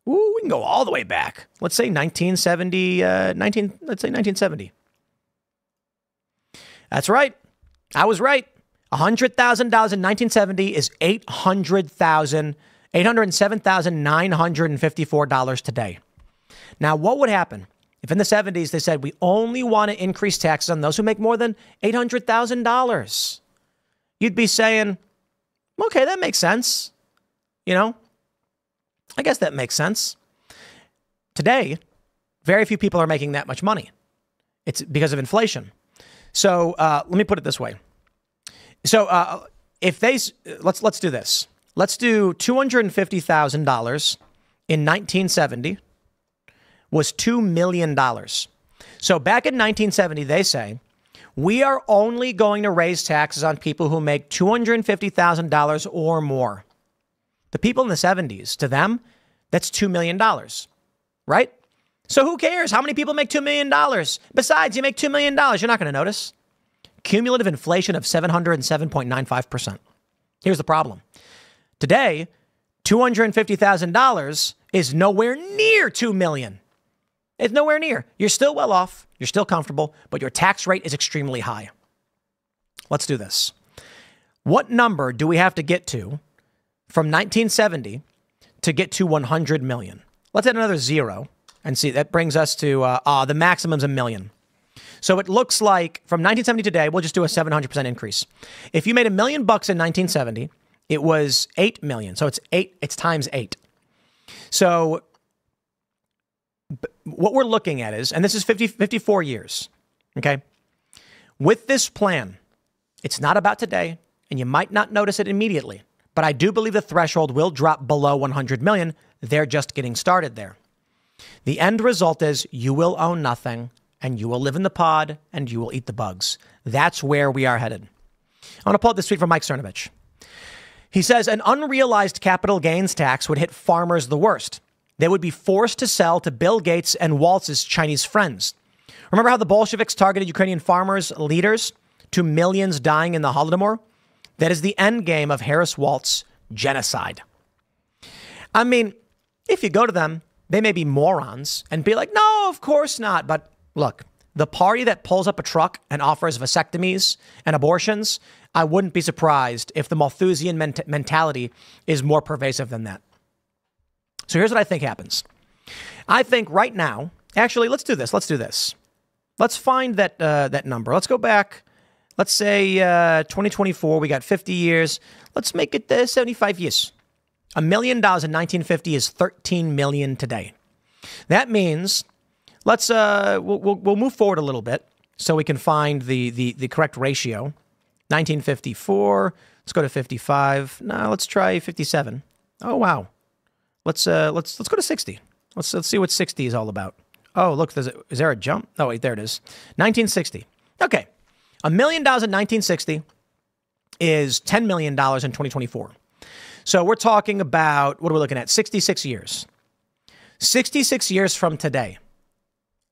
Ooh, we can go all the way back. Let's say 1970. Let's say 1970. That's right. I was right. $100,000 in 1970 is $807,954 today. Now, what would happen If in the 70s they said we only want to increase taxes on those who make more than $800,000, you'd be saying, okay, that makes sense. You know, I guess that makes sense. Today, very few people are making that much money. It's because of inflation. So let me put it this way. So if they let's do this. Let's do $250,000 in 1970 was $2 million. So back in 1970, they say, we are only going to raise taxes on people who make $250,000 or more. The people in the 70s, to them, that's $2 million, right? So who cares how many people make $2 million? Besides, you make $2 million, you're not going to notice. Cumulative inflation of 707.95%. Here's the problem. Today, $250,000 is nowhere near $2 million. It's nowhere near. You're still well off. You're still comfortable, but your tax rate is extremely high. Let's do this. What number do we have to get to from 1970 to get to 100 million? Let's add another zero and see. That brings us to the maximum's $1 million. So it looks like from 1970 today, we'll just do a 700% increase. If you made $1 million in 1970, it was 8 million. So it's times 8. So what we're looking at is, and this is 54 years, okay? With this plan, it's not about today, and you might not notice it immediately, but I do believe the threshold will drop below 100 million. They're just getting started there. The end result is you will own nothing, and you will live in the pod, and you will eat the bugs. That's where we are headed. I want to pull up this tweet from Mike Cernovich. He says, an unrealized capital gains tax would hit farmers the worst. They would be forced to sell to Bill Gates and Waltz's Chinese friends. Remember how the Bolsheviks targeted Ukrainian farmers, leaders, to millions dying in the Holodomor? That is the end game of Harris Waltz genocide. I mean, if you go to them, they may be morons and be like, no, of course not. But look, the party that pulls up a truck and offers vasectomies and abortions, I wouldn't be surprised if the Malthusian mentality is more pervasive than that. So here's what I think happens. I think right now, actually, let's do this. Let's find that number. Let's go back. Let's say 2024, we got 50 years. Let's make it 75 years. $1 million in 1950 is 13 million today. That means we'll move forward a little bit so we can find the correct ratio. 1954. Let's go to 55. No, let's try 57. Oh wow. Let's go to 60. Let's see what 60 is all about. Oh, look, is there a jump? Oh, wait, there it is. 1960. Okay. $1 million in 1960 is $10 million in 2024. So we're talking about, what are we looking at? 66 years. 66 years from today.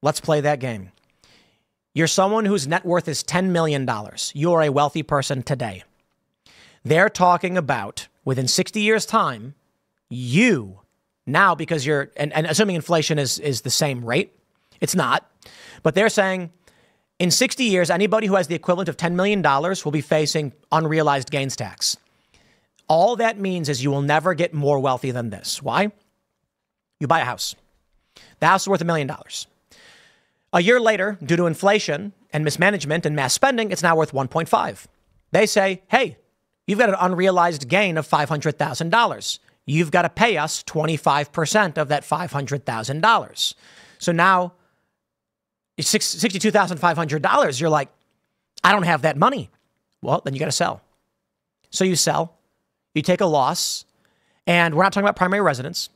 Let's play that game. You're someone whose net worth is $10 million. You're a wealthy person today. They're talking about, within 60 years' time, you now, because you're, and assuming inflation is the same rate, it's not, but they're saying in 60 years, anybody who has the equivalent of $10 million will be facing unrealized gains tax. All that means is you will never get more wealthy than this. Why? You buy a house. The house is worth $1 million. A year later, due to inflation and mismanagement and mass spending, it's now worth 1.5. They say, hey, you've got an unrealized gain of $500,000. You've got to pay us 25% of that $500,000. So now it's $62,500. You're like, I don't have that money. Well, then you got to sell. So you sell, you take a loss, and we're not talking about primary residence.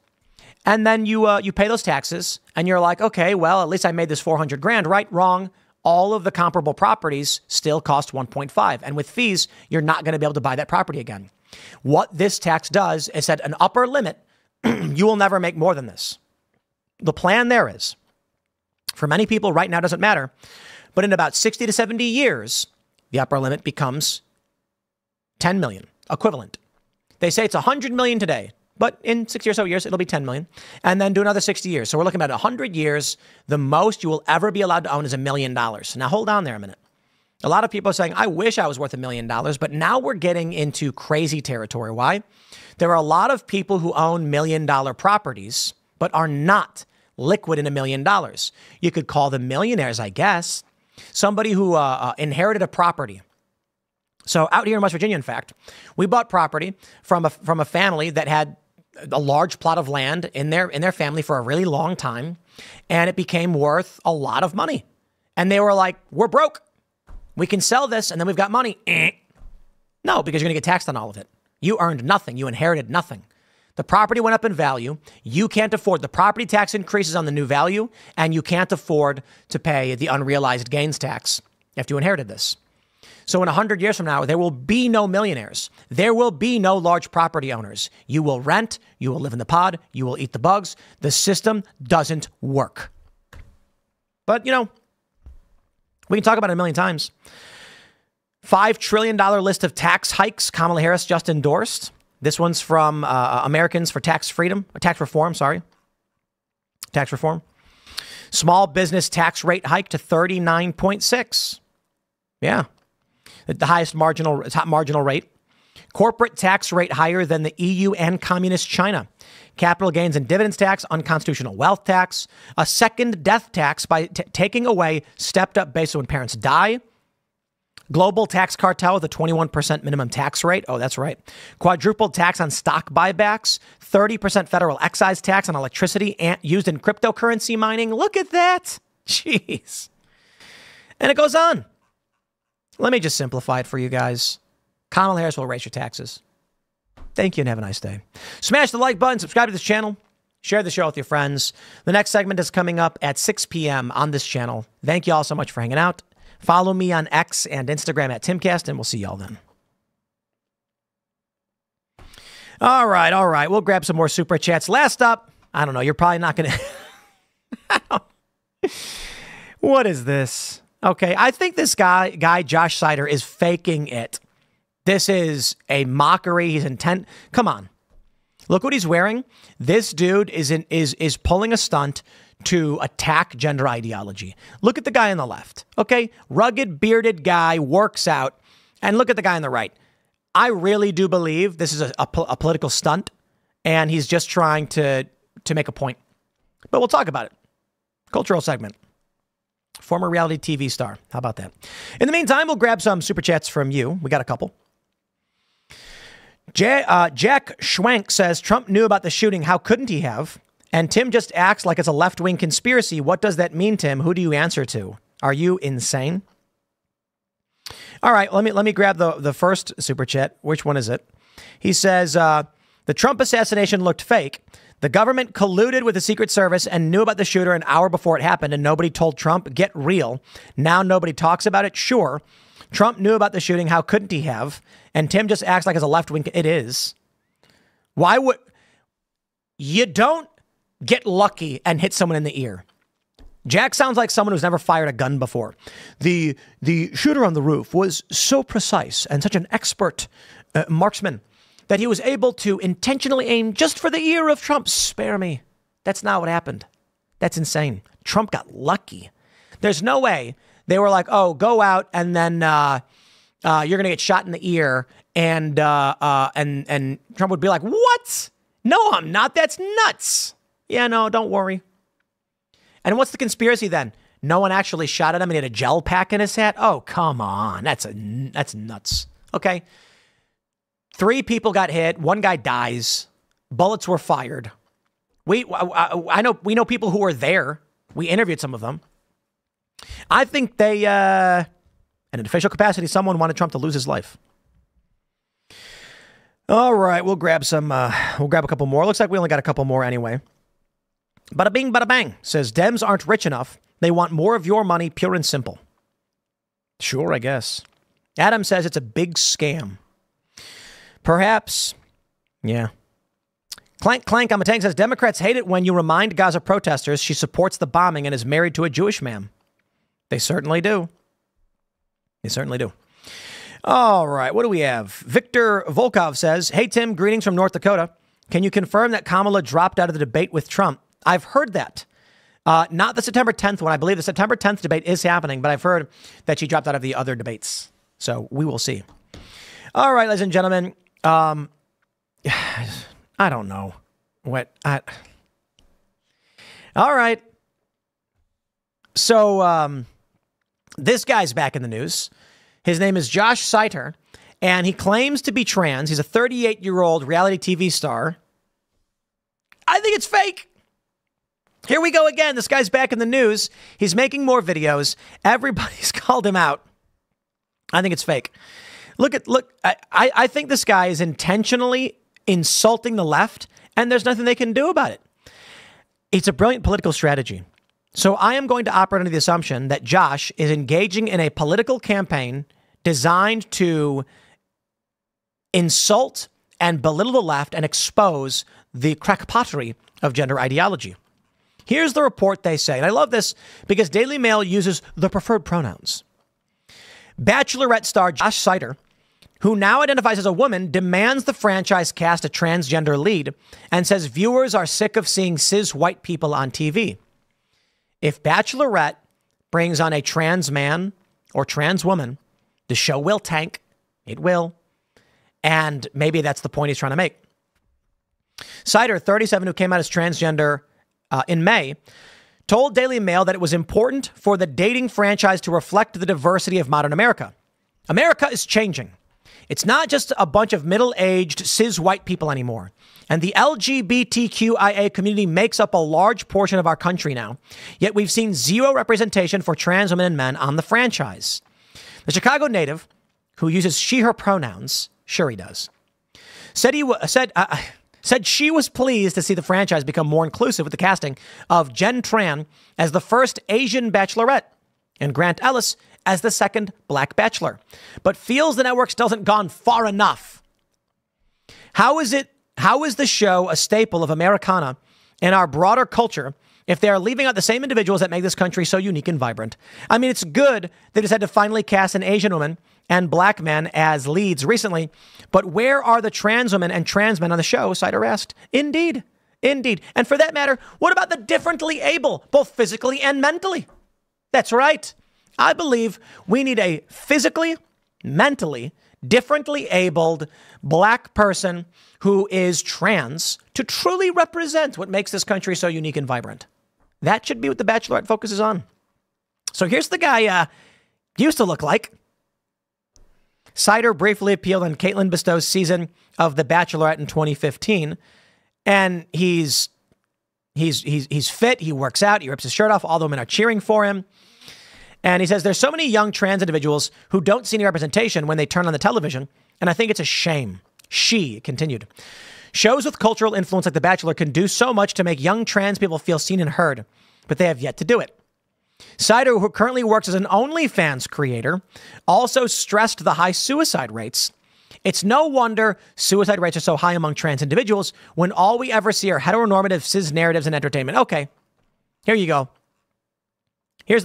And then you pay those taxes, and you're like, okay, well, at least I made this $400,000, right? Wrong. All of the comparable properties still cost 1.5. And with fees, you're not going to be able to buy that property again. What this tax does is set an upper limit. You will never make more than this. The plan there is, for many people right now doesn't matter, but in about 60 to 70 years, the upper limit becomes 10 million equivalent. They say it's 100 million today, but in 60 or so years, it'll be 10 million, and then do another 60 years. So we're looking at 100 years. The most you will ever be allowed to own is $1 million. Now hold on there a minute. A lot of people are saying, I wish I was worth $1 million, but now we're getting into crazy territory. Why? There are a lot of people who own $1 million properties, but are not liquid in $1 million. You could call them millionaires, I guess. Somebody who inherited a property. So out here in West Virginia, in fact, we bought property from a family that had a large plot of land in their family for a really long time, and it became worth a lot of money. And they were like, we're broke. We can sell this, and then we've got money. No, because you're going to get taxed on all of it. You earned nothing. You inherited nothing. The property went up in value. You can't afford the property tax increases on the new value, and you can't afford to pay the unrealized gains tax after you inherited this. So in 100 years from now, there will be no millionaires. There will be no large property owners. You will rent. You will live in the pod. You will eat the bugs. The system doesn't work. But, you know, we can talk about it a million times. $5 trillion list of tax hikes Kamala Harris just endorsed. This one's from Americans for Tax Reform. Small business tax rate hike to 39.6. Yeah. The highest top marginal rate. Corporate tax rate higher than the EU and communist China. Capital gains and dividends tax, unconstitutional wealth tax, a second death tax by taking away stepped up basis when parents die. Global tax cartel with a 21% minimum tax rate. Oh, that's right. Quadrupled tax on stock buybacks, 30% federal excise tax on electricity used in cryptocurrency mining. Look at that. Jeez. And it goes on. Let me just simplify it for you guys. Kamala Harris will raise your taxes. Thank you and have a nice day. Smash the like button, subscribe to this channel, share the show with your friends. The next segment is coming up at 6 p.m. on this channel. Thank you all so much for hanging out. Follow me on X and Instagram at Timcast, and we'll see y'all then. All right. We'll grab some more super chats. Last up, I don't know. You're probably not going to. What is this? Okay, I think this guy Josh Sider, is faking it. This is a mockery. He's intent. Come on. Look what he's wearing. This dude is pulling a stunt to attack gender ideology. Look at the guy on the left. Okay, rugged, bearded guy, works out. And look at the guy on the right. I really do believe this is a political stunt, and he's just trying to make a point. But we'll talk about it. Cultural segment. Former reality TV star. How about that? In the meantime, we'll grab some super chats from you. We got a couple. Jack Schwenk says, Trump knew about the shooting. How couldn't he have? And Tim just acts like it's a left-wing conspiracy. What does that mean, Tim? Who do you answer to? Are you insane? All right, let me grab the first super chat. Which one is it? He says, the Trump assassination looked fake. The government colluded with the Secret Service and knew about the shooter an hour before it happened, and nobody told Trump. Get real. Now nobody talks about it. Sure. Trump knew about the shooting. How couldn't he have? And Tim just acts like it's a left-wing. It is. Why would you don't get lucky and hit someone in the ear? Jack sounds like someone who's never fired a gun before. The shooter on the roof was so precise and such an expert marksman that he was able to intentionally aim just for the ear of Trump. Spare me. That's not what happened. That's insane. Trump got lucky. There's no way they were like, oh, go out and then you're going to get shot in the ear. And Trump would be like, what? No, I'm not. That's nuts. Yeah, no, don't worry. And what's the conspiracy then? No one actually shot at him and he had a gel pack in his hat? Oh, come on. That's nuts. Okay. 3 people got hit. 1 guy dies. Bullets were fired. We know people who were there. We interviewed some of them. I think they, in an official capacity, someone wanted Trump to lose his life. All right, we'll grab a couple more. Looks like we only got a couple more anyway. Bada bing, bada bang. Says, Dems aren't rich enough. They want more of your money, pure and simple. Sure, I guess. Adam says it's a big scam. Perhaps. Yeah. Clank, clank, I'm a tank says, Democrats hate it when you remind Gaza protesters she supports the bombing and is married to a Jewish man. They certainly do. They certainly do. All right, what do we have? Victor Volkov says, hey, Tim, greetings from North Dakota. Can you confirm that Kamala dropped out of the debate with Trump? I've heard that. Not the September 10th one. I believe the September 10th debate is happening, but I've heard that she dropped out of the other debates. So we will see. All right, ladies and gentlemen. I don't know what All right. So this guy's back in the news. His name is Josh Seiter, and he claims to be trans. He's a 38-year-old reality TV star. I think it's fake. Here we go again. This guy's back in the news. He's making more videos. Everybody's called him out. I think it's fake. Look, I think this guy is intentionally insulting the left, and there's nothing they can do about it. It's a brilliant political strategy. So I am going to operate under the assumption that Josh is engaging in a political campaign designed to insult and belittle the left and expose the crackpottery of gender ideology. Here's the report they say, and I love this because Daily Mail uses the preferred pronouns. Bachelorette star Josh Seiter, who now identifies as a woman, demands the franchise cast a transgender lead and says viewers are sick of seeing cis white people on TV. If Bachelorette brings on a trans man or trans woman, the show will tank. It will. And maybe that's the point he's trying to make. Seiter, 37, who came out as transgender in May, told Daily Mail that it was important for the dating franchise to reflect the diversity of modern America. America is changing. It's not just a bunch of middle-aged cis white people anymore. And the LGBTQIA community makes up a large portion of our country now. Yet we've seen zero representation for trans women and men on the franchise. The Chicago native, who uses she, her pronouns, sure he does, said she was pleased to see the franchise become more inclusive with the casting of Jen Tran as the first Asian bachelorette and Grant Ellis as the second black bachelor, but feels the network still hasn't gone far enough. How is the show a staple of Americana and our broader culture if they are leaving out the same individuals that make this country so unique and vibrant? I mean, it's good they just had to finally cast an Asian woman and black men as leads recently, but where are the trans women and trans men on the show? Seiter asked. Indeed. And for that matter, what about the differently able, both physically and mentally? That's right. I believe we need a physically, mentally, differently abled black person who is trans to truly represent what makes this country so unique and vibrant. That should be what The Bachelorette focuses on. So here's the guy used to look like. Seiter briefly appeared on Caitlin Bestow's season of The Bachelorette in 2015, and he's fit, he works out, he rips his shirt off, all the women are cheering for him. And he says there's so many young trans individuals who don't see any representation when they turn on the television, and I think it's a shame. She continued. Shows with cultural influence like The Bachelor can do so much to make young trans people feel seen and heard, but they have yet to do it. Seiter, who currently works as an OnlyFans creator, also stressed the high suicide rates. It's no wonder suicide rates are so high among trans individuals when all we ever see are heteronormative cis narratives in entertainment. Okay, here you go. Here.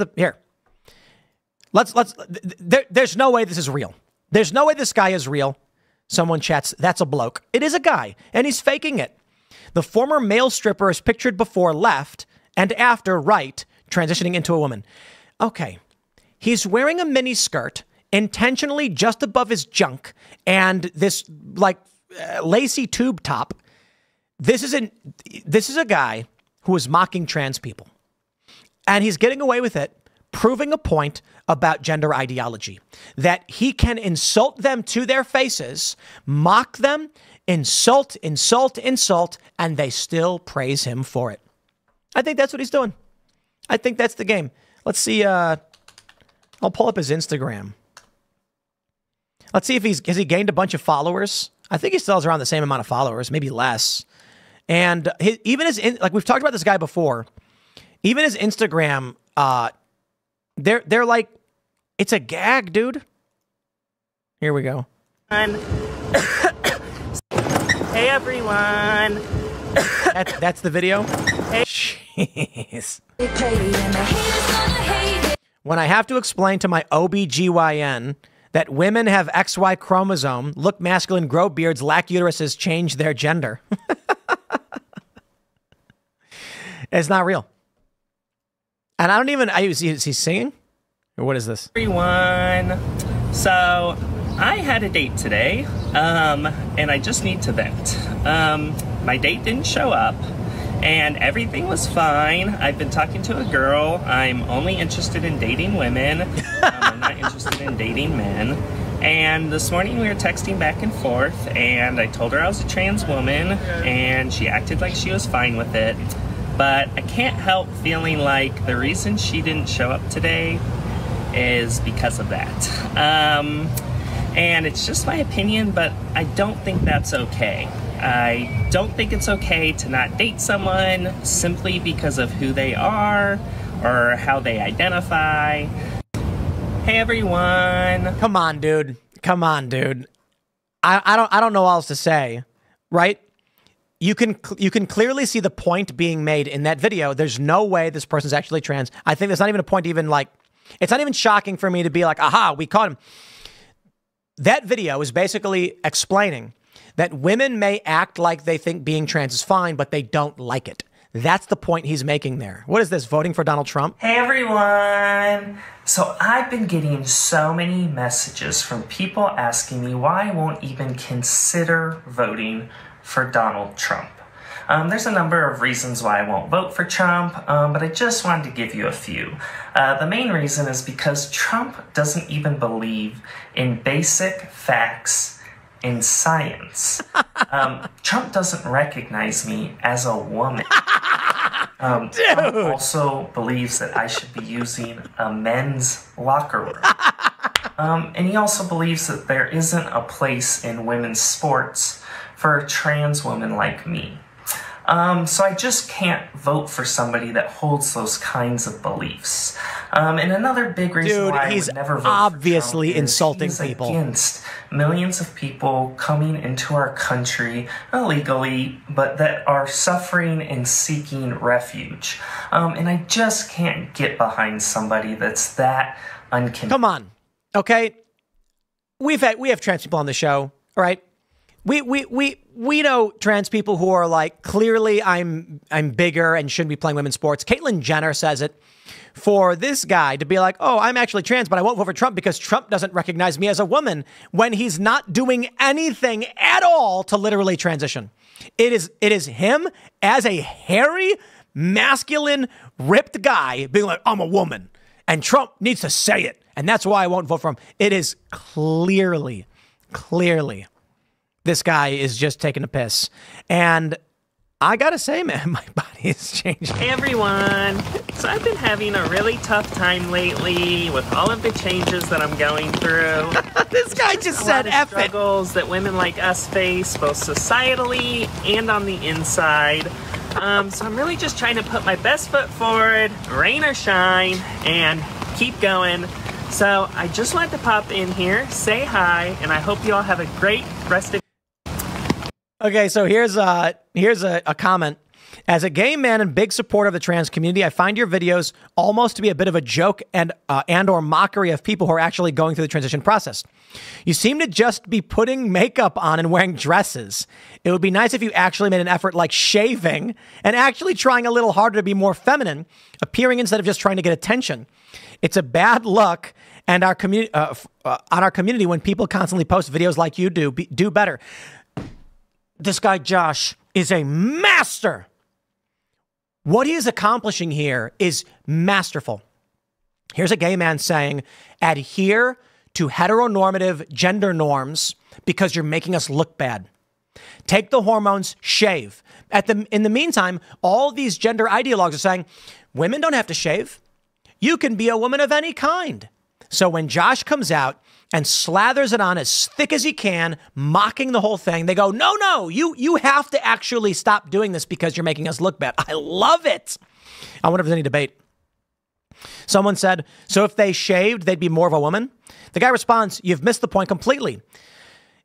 There's no way this is real. There's no way this guy is real. Someone chats, that's a bloke. It is a guy, and he's faking it. The former male stripper is pictured before left and after right, transitioning into a woman. Okay, he's wearing a mini skirt intentionally just above his junk and this lacy tube top. This is a guy who is mocking trans people, and he's getting away with it, proving a point about gender ideology, that he can insult them to their faces, mock them, insult, and they still praise him for it. I think that's what he's doing. I think that's the game. Let's see. I'll pull up his Instagram. Let's see if has he gained a bunch of followers. I think he still has around the same amount of followers, maybe less. And we've talked about this guy before, even his Instagram, they're like, it's a gag, dude. Here we go. Hey, everyone. That's the video. Jeez. When I have to explain to my OBGYN that women have XY chromosome, look masculine, grow beards, lack uteruses, change their gender. It's not real. And I don't even, is he singing? Or what is this? Everyone. So I had a date today, and I just need to vent. My date didn't show up, and everything was fine. I've been talking to a girl. I'm only interested in dating women. I'm not interested in dating men. And this morning we were texting back and forth, and I told her I was a trans woman, and she acted like she was fine with it. But I can't help feeling like the reason she didn't show up today is because of that. And it's just my opinion, but I don't think that's okay. I don't think it's okay to not date someone simply because of who they are or how they identify. Hey everyone. Come on, dude. Come on, dude. I don't know what else to say, right? You can clearly see the point being made in that video. There's no way this person's actually trans. I think there's not even a point even like, it's not even shocking for me to be like, aha, we caught him. That video is basically explaining that women may act like they think being trans is fine, but they don't like it. That's the point he's making there. What is this, voting for Donald Trump? Hey everyone! So I've been getting so many messages from people asking me why I won't even consider voting for Donald Trump. There's a number of reasons why I won't vote for Trump, but I just wanted to give you a few. The main reason is because Trump doesn't even believe in basic facts in science. Trump doesn't recognize me as a woman. Trump also believes that I should be using a men's locker room. And he also believes that there isn't a place in women's sports for a trans woman like me. So I just can't vote for somebody that holds those kinds of beliefs. And another big reason why I would never vote obviously for Trump insulting is he's people against millions of people coming into our country illegally, but that are suffering and seeking refuge. And I just can't get behind somebody that's that unconvinced. Come on, okay? We have trans people on the show, right? We know trans people who are like, clearly I'm bigger and shouldn't be playing women's sports. Caitlyn Jenner says it. For this guy to be like, oh, I'm actually trans, but I won't vote for Trump because Trump doesn't recognize me as a woman when he's not doing anything at all to literally transition. It is him as a hairy, masculine, ripped guy being like, I'm a woman. And Trump needs to say it. And that's why I won't vote for him. It is clearly, this guy is just taking a piss. And I gotta say, man, my body is changing. Hey everyone! So I've been having a really tough time lately with all of the changes that I'm going through. This guy just said F it. Struggles that women like us face, both societally and on the inside. So I'm really just trying to put my best foot forward, rain or shine, and keep going. So I just wanted to pop in here, say hi, and I hope you all have a great rest of. Okay, so here's a comment. As a gay man and big supporter of the trans community, I find your videos almost to be a bit of a joke and or mockery of people who are actually going through the transition process. You seem to just be putting makeup on and wearing dresses. It would be nice if you actually made an effort like shaving and actually trying a little harder to be more feminine, appearing instead of just trying to get attention. It's a bad luck and our community on our community when people constantly post videos like you do better. This guy, Josh, is a master. What he is accomplishing here is masterful. Here's a gay man saying, adhere to heteronormative gender norms because you're making us look bad. Take the hormones, shave. In the meantime, all these gender ideologues are saying, women don't have to shave. You can be a woman of any kind. So when Josh comes out and slathers it on as thick as he can, mocking the whole thing, they go, no, you have to actually stop doing this because you're making us look bad. I love it. I wonder if there's any debate. Someone said, so if they shaved, they'd be more of a woman? The guy responds, you've missed the point completely.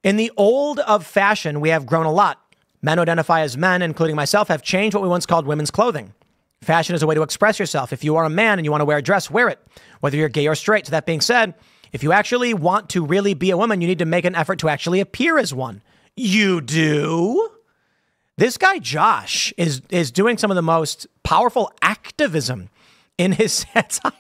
In the old of fashion, we have grown a lot. Men who identify as men, including myself, have changed what we once called women's clothing. Fashion is a way to express yourself. If you are a man and you want to wear a dress, wear it, whether you're gay or straight. So that being said, if you actually want to really be a woman, you need to make an effort to actually appear as one. You do? This guy, Josh, is doing some of the most powerful activism in his satire.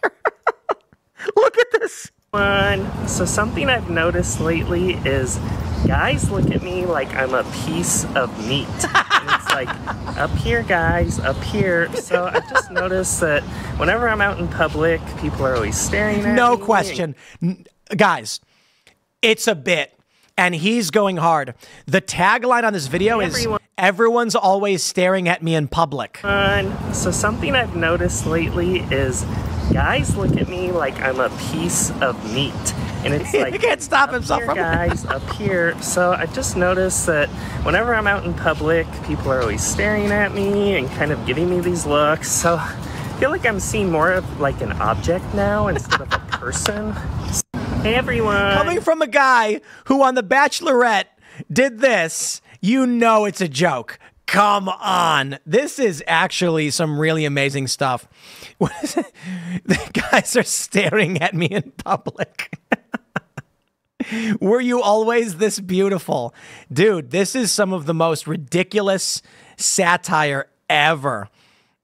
Look at this. So something I've noticed lately is guys look at me like I'm a piece of meat. It's like, up here, guys, up here. So I've just noticed that whenever I'm out in public, people are always staring at me. No question. Guys, it's a bit, and he's going hard. The tagline on this video is, everyone's always staring at me in public. So something I've noticed lately is guys look at me like I'm a piece of meat. And it's like, he can't stop himself from guys, up here. So I just noticed that whenever I'm out in public, people are always staring at me and kind of giving me these looks. So I feel like I'm seeing more of like an object now instead of a person. Hey, everyone. Coming from a guy who on The Bachelorette did this, you know it's a joke. Come on. This is actually some really amazing stuff. What is it? The guys are staring at me in public. Were you always this beautiful? Dude, this is some of the most ridiculous satire ever.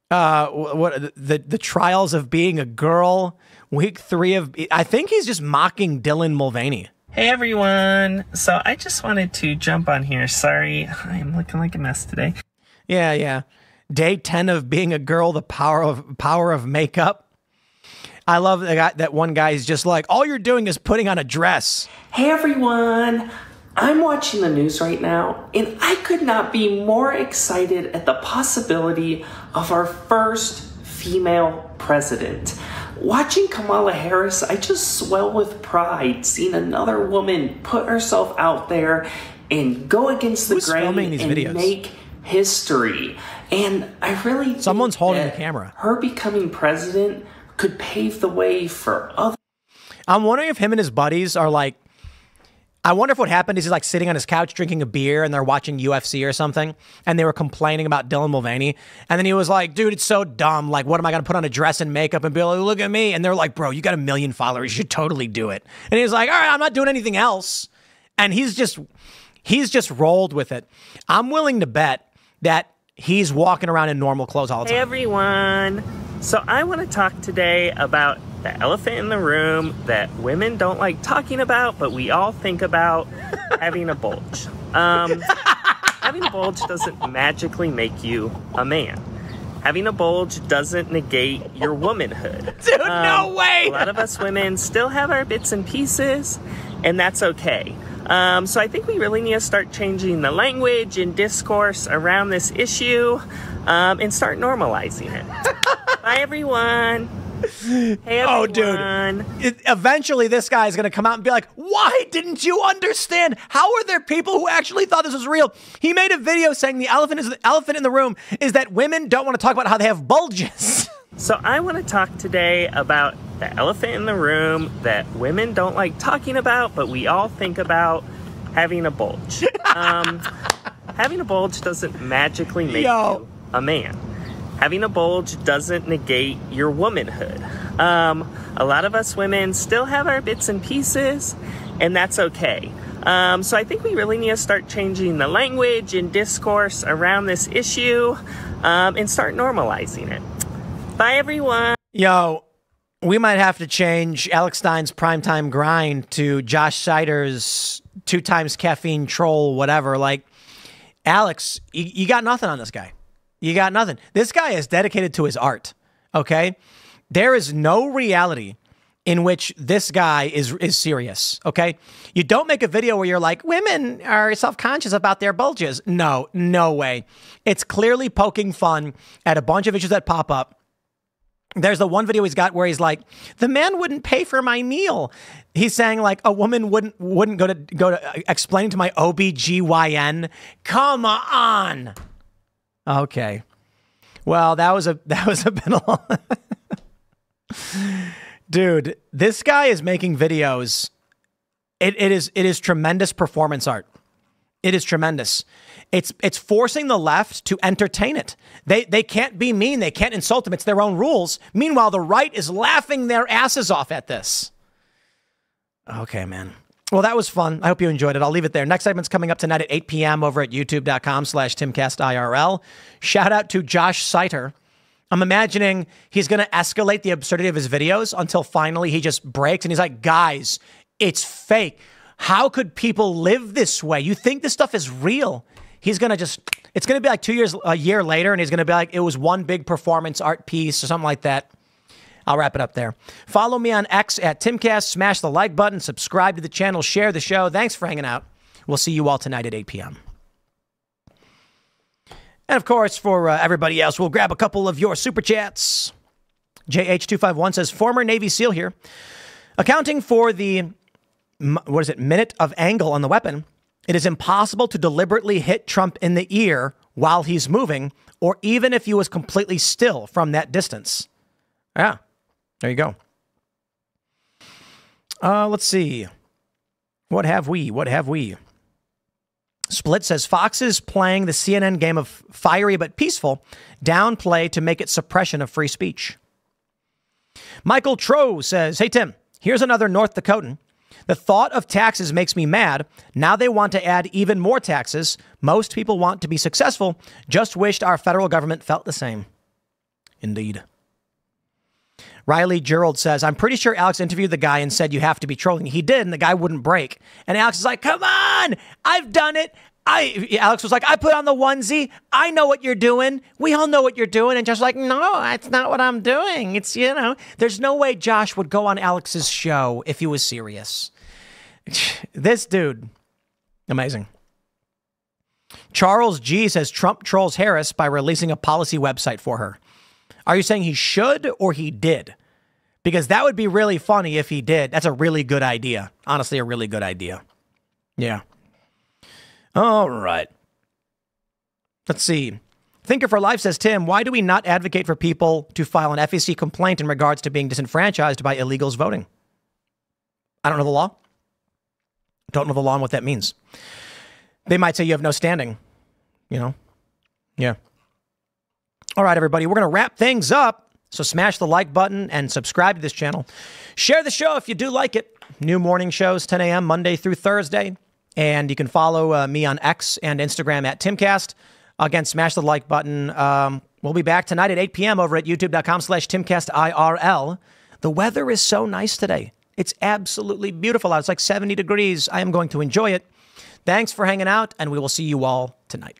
What the trials of being a girl, week 3 of, I think he's just mocking Dylan Mulvaney. Hey everyone. So I just wanted to jump on here. Sorry, I'm looking like a mess today. Yeah. Day 10 of being a girl, the power of makeup. I love that one guy is just like, all you're doing is putting on a dress. Hey everyone, I'm watching the news right now, and I could not be more excited at the possibility of our first female president. Watching Kamala Harris, I just swell with pride seeing another woman put herself out there and go against the grain and make history. And I really Someone's holding the camera. Her becoming president could pave the way for other. I'm wondering if him and his buddies are like, I wonder if what happened is he's like sitting on his couch drinking a beer and they're watching UFC or something, and they were complaining about Dylan Mulvaney, and then he was like, dude, it's so dumb, like what am I gonna put on a dress and makeup and be like, look at me? And they're like, bro, you got 1 million followers, you should totally do it. And he was like, all right, I'm not doing anything else. And he's just rolled with it. I'm willing to bet that he's walking around in normal clothes all the time. Hey everyone. So I want to talk today about the elephant in the room that women don't like talking about, but we all think about: having a bulge. Having a bulge doesn't magically make you a man. Having a bulge doesn't negate your womanhood. Dude, no way! A lot of us women still have our bits and pieces, and that's okay. So I think we really need to start changing the language and discourse around this issue and start normalizing it. Bye, everyone. Hey, everyone. Oh, dude. Eventually, this guy is going to come out and be like, why didn't you understand? How are there people who actually thought this was real? He made a video saying the elephant in the room is that women don't want to talk about how they have bulges. So I want to talk today about the elephant in the room that women don't like talking about, but we all think about: having a bulge. Having a bulge doesn't magically make you a man. Having a bulge doesn't negate your womanhood. A lot of us women still have our bits and pieces, and that's okay. So I think we really need to start changing the language and discourse around this issue and start normalizing it. Bye, everyone. Yo, we might have to change Alex Stein's primetime grind to Josh Seider's 2 times caffeine troll, whatever. Like, Alex, you got nothing on this guy. You got nothing. This guy is dedicated to his art, okay? There is no reality in which this guy is serious, okay? You don't make a video where you're like, women are self-conscious about their bulges. No, no way. It's clearly poking fun at a bunch of issues that pop up. There's the one video he's got where he's like, the man wouldn't pay for my meal. He's saying like a woman wouldn't go to explaining to my OBGYN. Come on. Okay. Well, that was a bit long. Dude, this guy is making videos. It is tremendous performance art. It is tremendous. It's forcing the left to entertain it. They can't be mean. They can't insult them. It's their own rules. Meanwhile, the right is laughing their asses off at this. Okay, man. Well, that was fun. I hope you enjoyed it. I'll leave it there. Next segment's coming up tonight at 8 p.m. over at youtube.com/TimcastIRL. Shout out to Josh Seider. I'm imagining he's going to escalate the absurdity of his videos until finally he just breaks and he's like, guys, it's fake. How could people live this way? You think this stuff is real? He's going to just It's going to be like a year later, and he's going to be like, it was one big performance art piece or something like that. I'll wrap it up there. Follow me on X at Timcast. Smash the like button. Subscribe to the channel. Share the show. Thanks for hanging out. We'll see you all tonight at 8 p.m. And, of course, for everybody else, we'll grab a couple of your super chats. JH251 says, former Navy SEAL here. Accounting for the, minute of angle on the weapon, it is impossible to deliberately hit Trump in the ear while he's moving, or even if he was completely still from that distance. Yeah. There you go. Let's see. What have we? Split says Fox is playing the CNN game of fiery but peaceful downplay to make it suppression of free speech. Michael Troe says, hey, Tim, here's another North Dakotan. The thought of taxes makes me mad. Now they want to add even more taxes. Most people want to be successful. Just wished our federal government felt the same. Indeed. Riley Gerald says, I'm pretty sure Alex interviewed the guy and said you have to be trolling. He did, and the guy wouldn't break. And Alex is like, come on, I've done it. Alex was like, I put on the onesie. I know what you're doing. We all know what you're doing. And Josh's like, no, that's not what I'm doing. It's, there's no way Josh would go on Alex's show if he was serious. This dude, amazing. Charles G says Trump trolls Harris by releasing a policy website for her. Are you saying he should or he did? Because that would be really funny if he did. That's a really good idea. Honestly, a really good idea. Yeah. All right. Let's see. Thinker for Life says, Tim, why do we not advocate for people to file an FEC complaint in regards to being disenfranchised by illegals voting? I don't know the law. Don't know the law and what that means. They might say you have no standing. Yeah. All right, everybody, we're going to wrap things up. So smash the like button and subscribe to this channel. Share the show if you do like it. New morning shows, 10 a.m., Monday through Thursday. And you can follow me on X and Instagram at Timcast. Again, smash the like button. We'll be back tonight at 8 p.m. over at youtube.com/TimcastIRL. The weather is so nice today. It's absolutely beautiful out. It's like 70 degrees. I am going to enjoy it. Thanks for hanging out, and we will see you all tonight.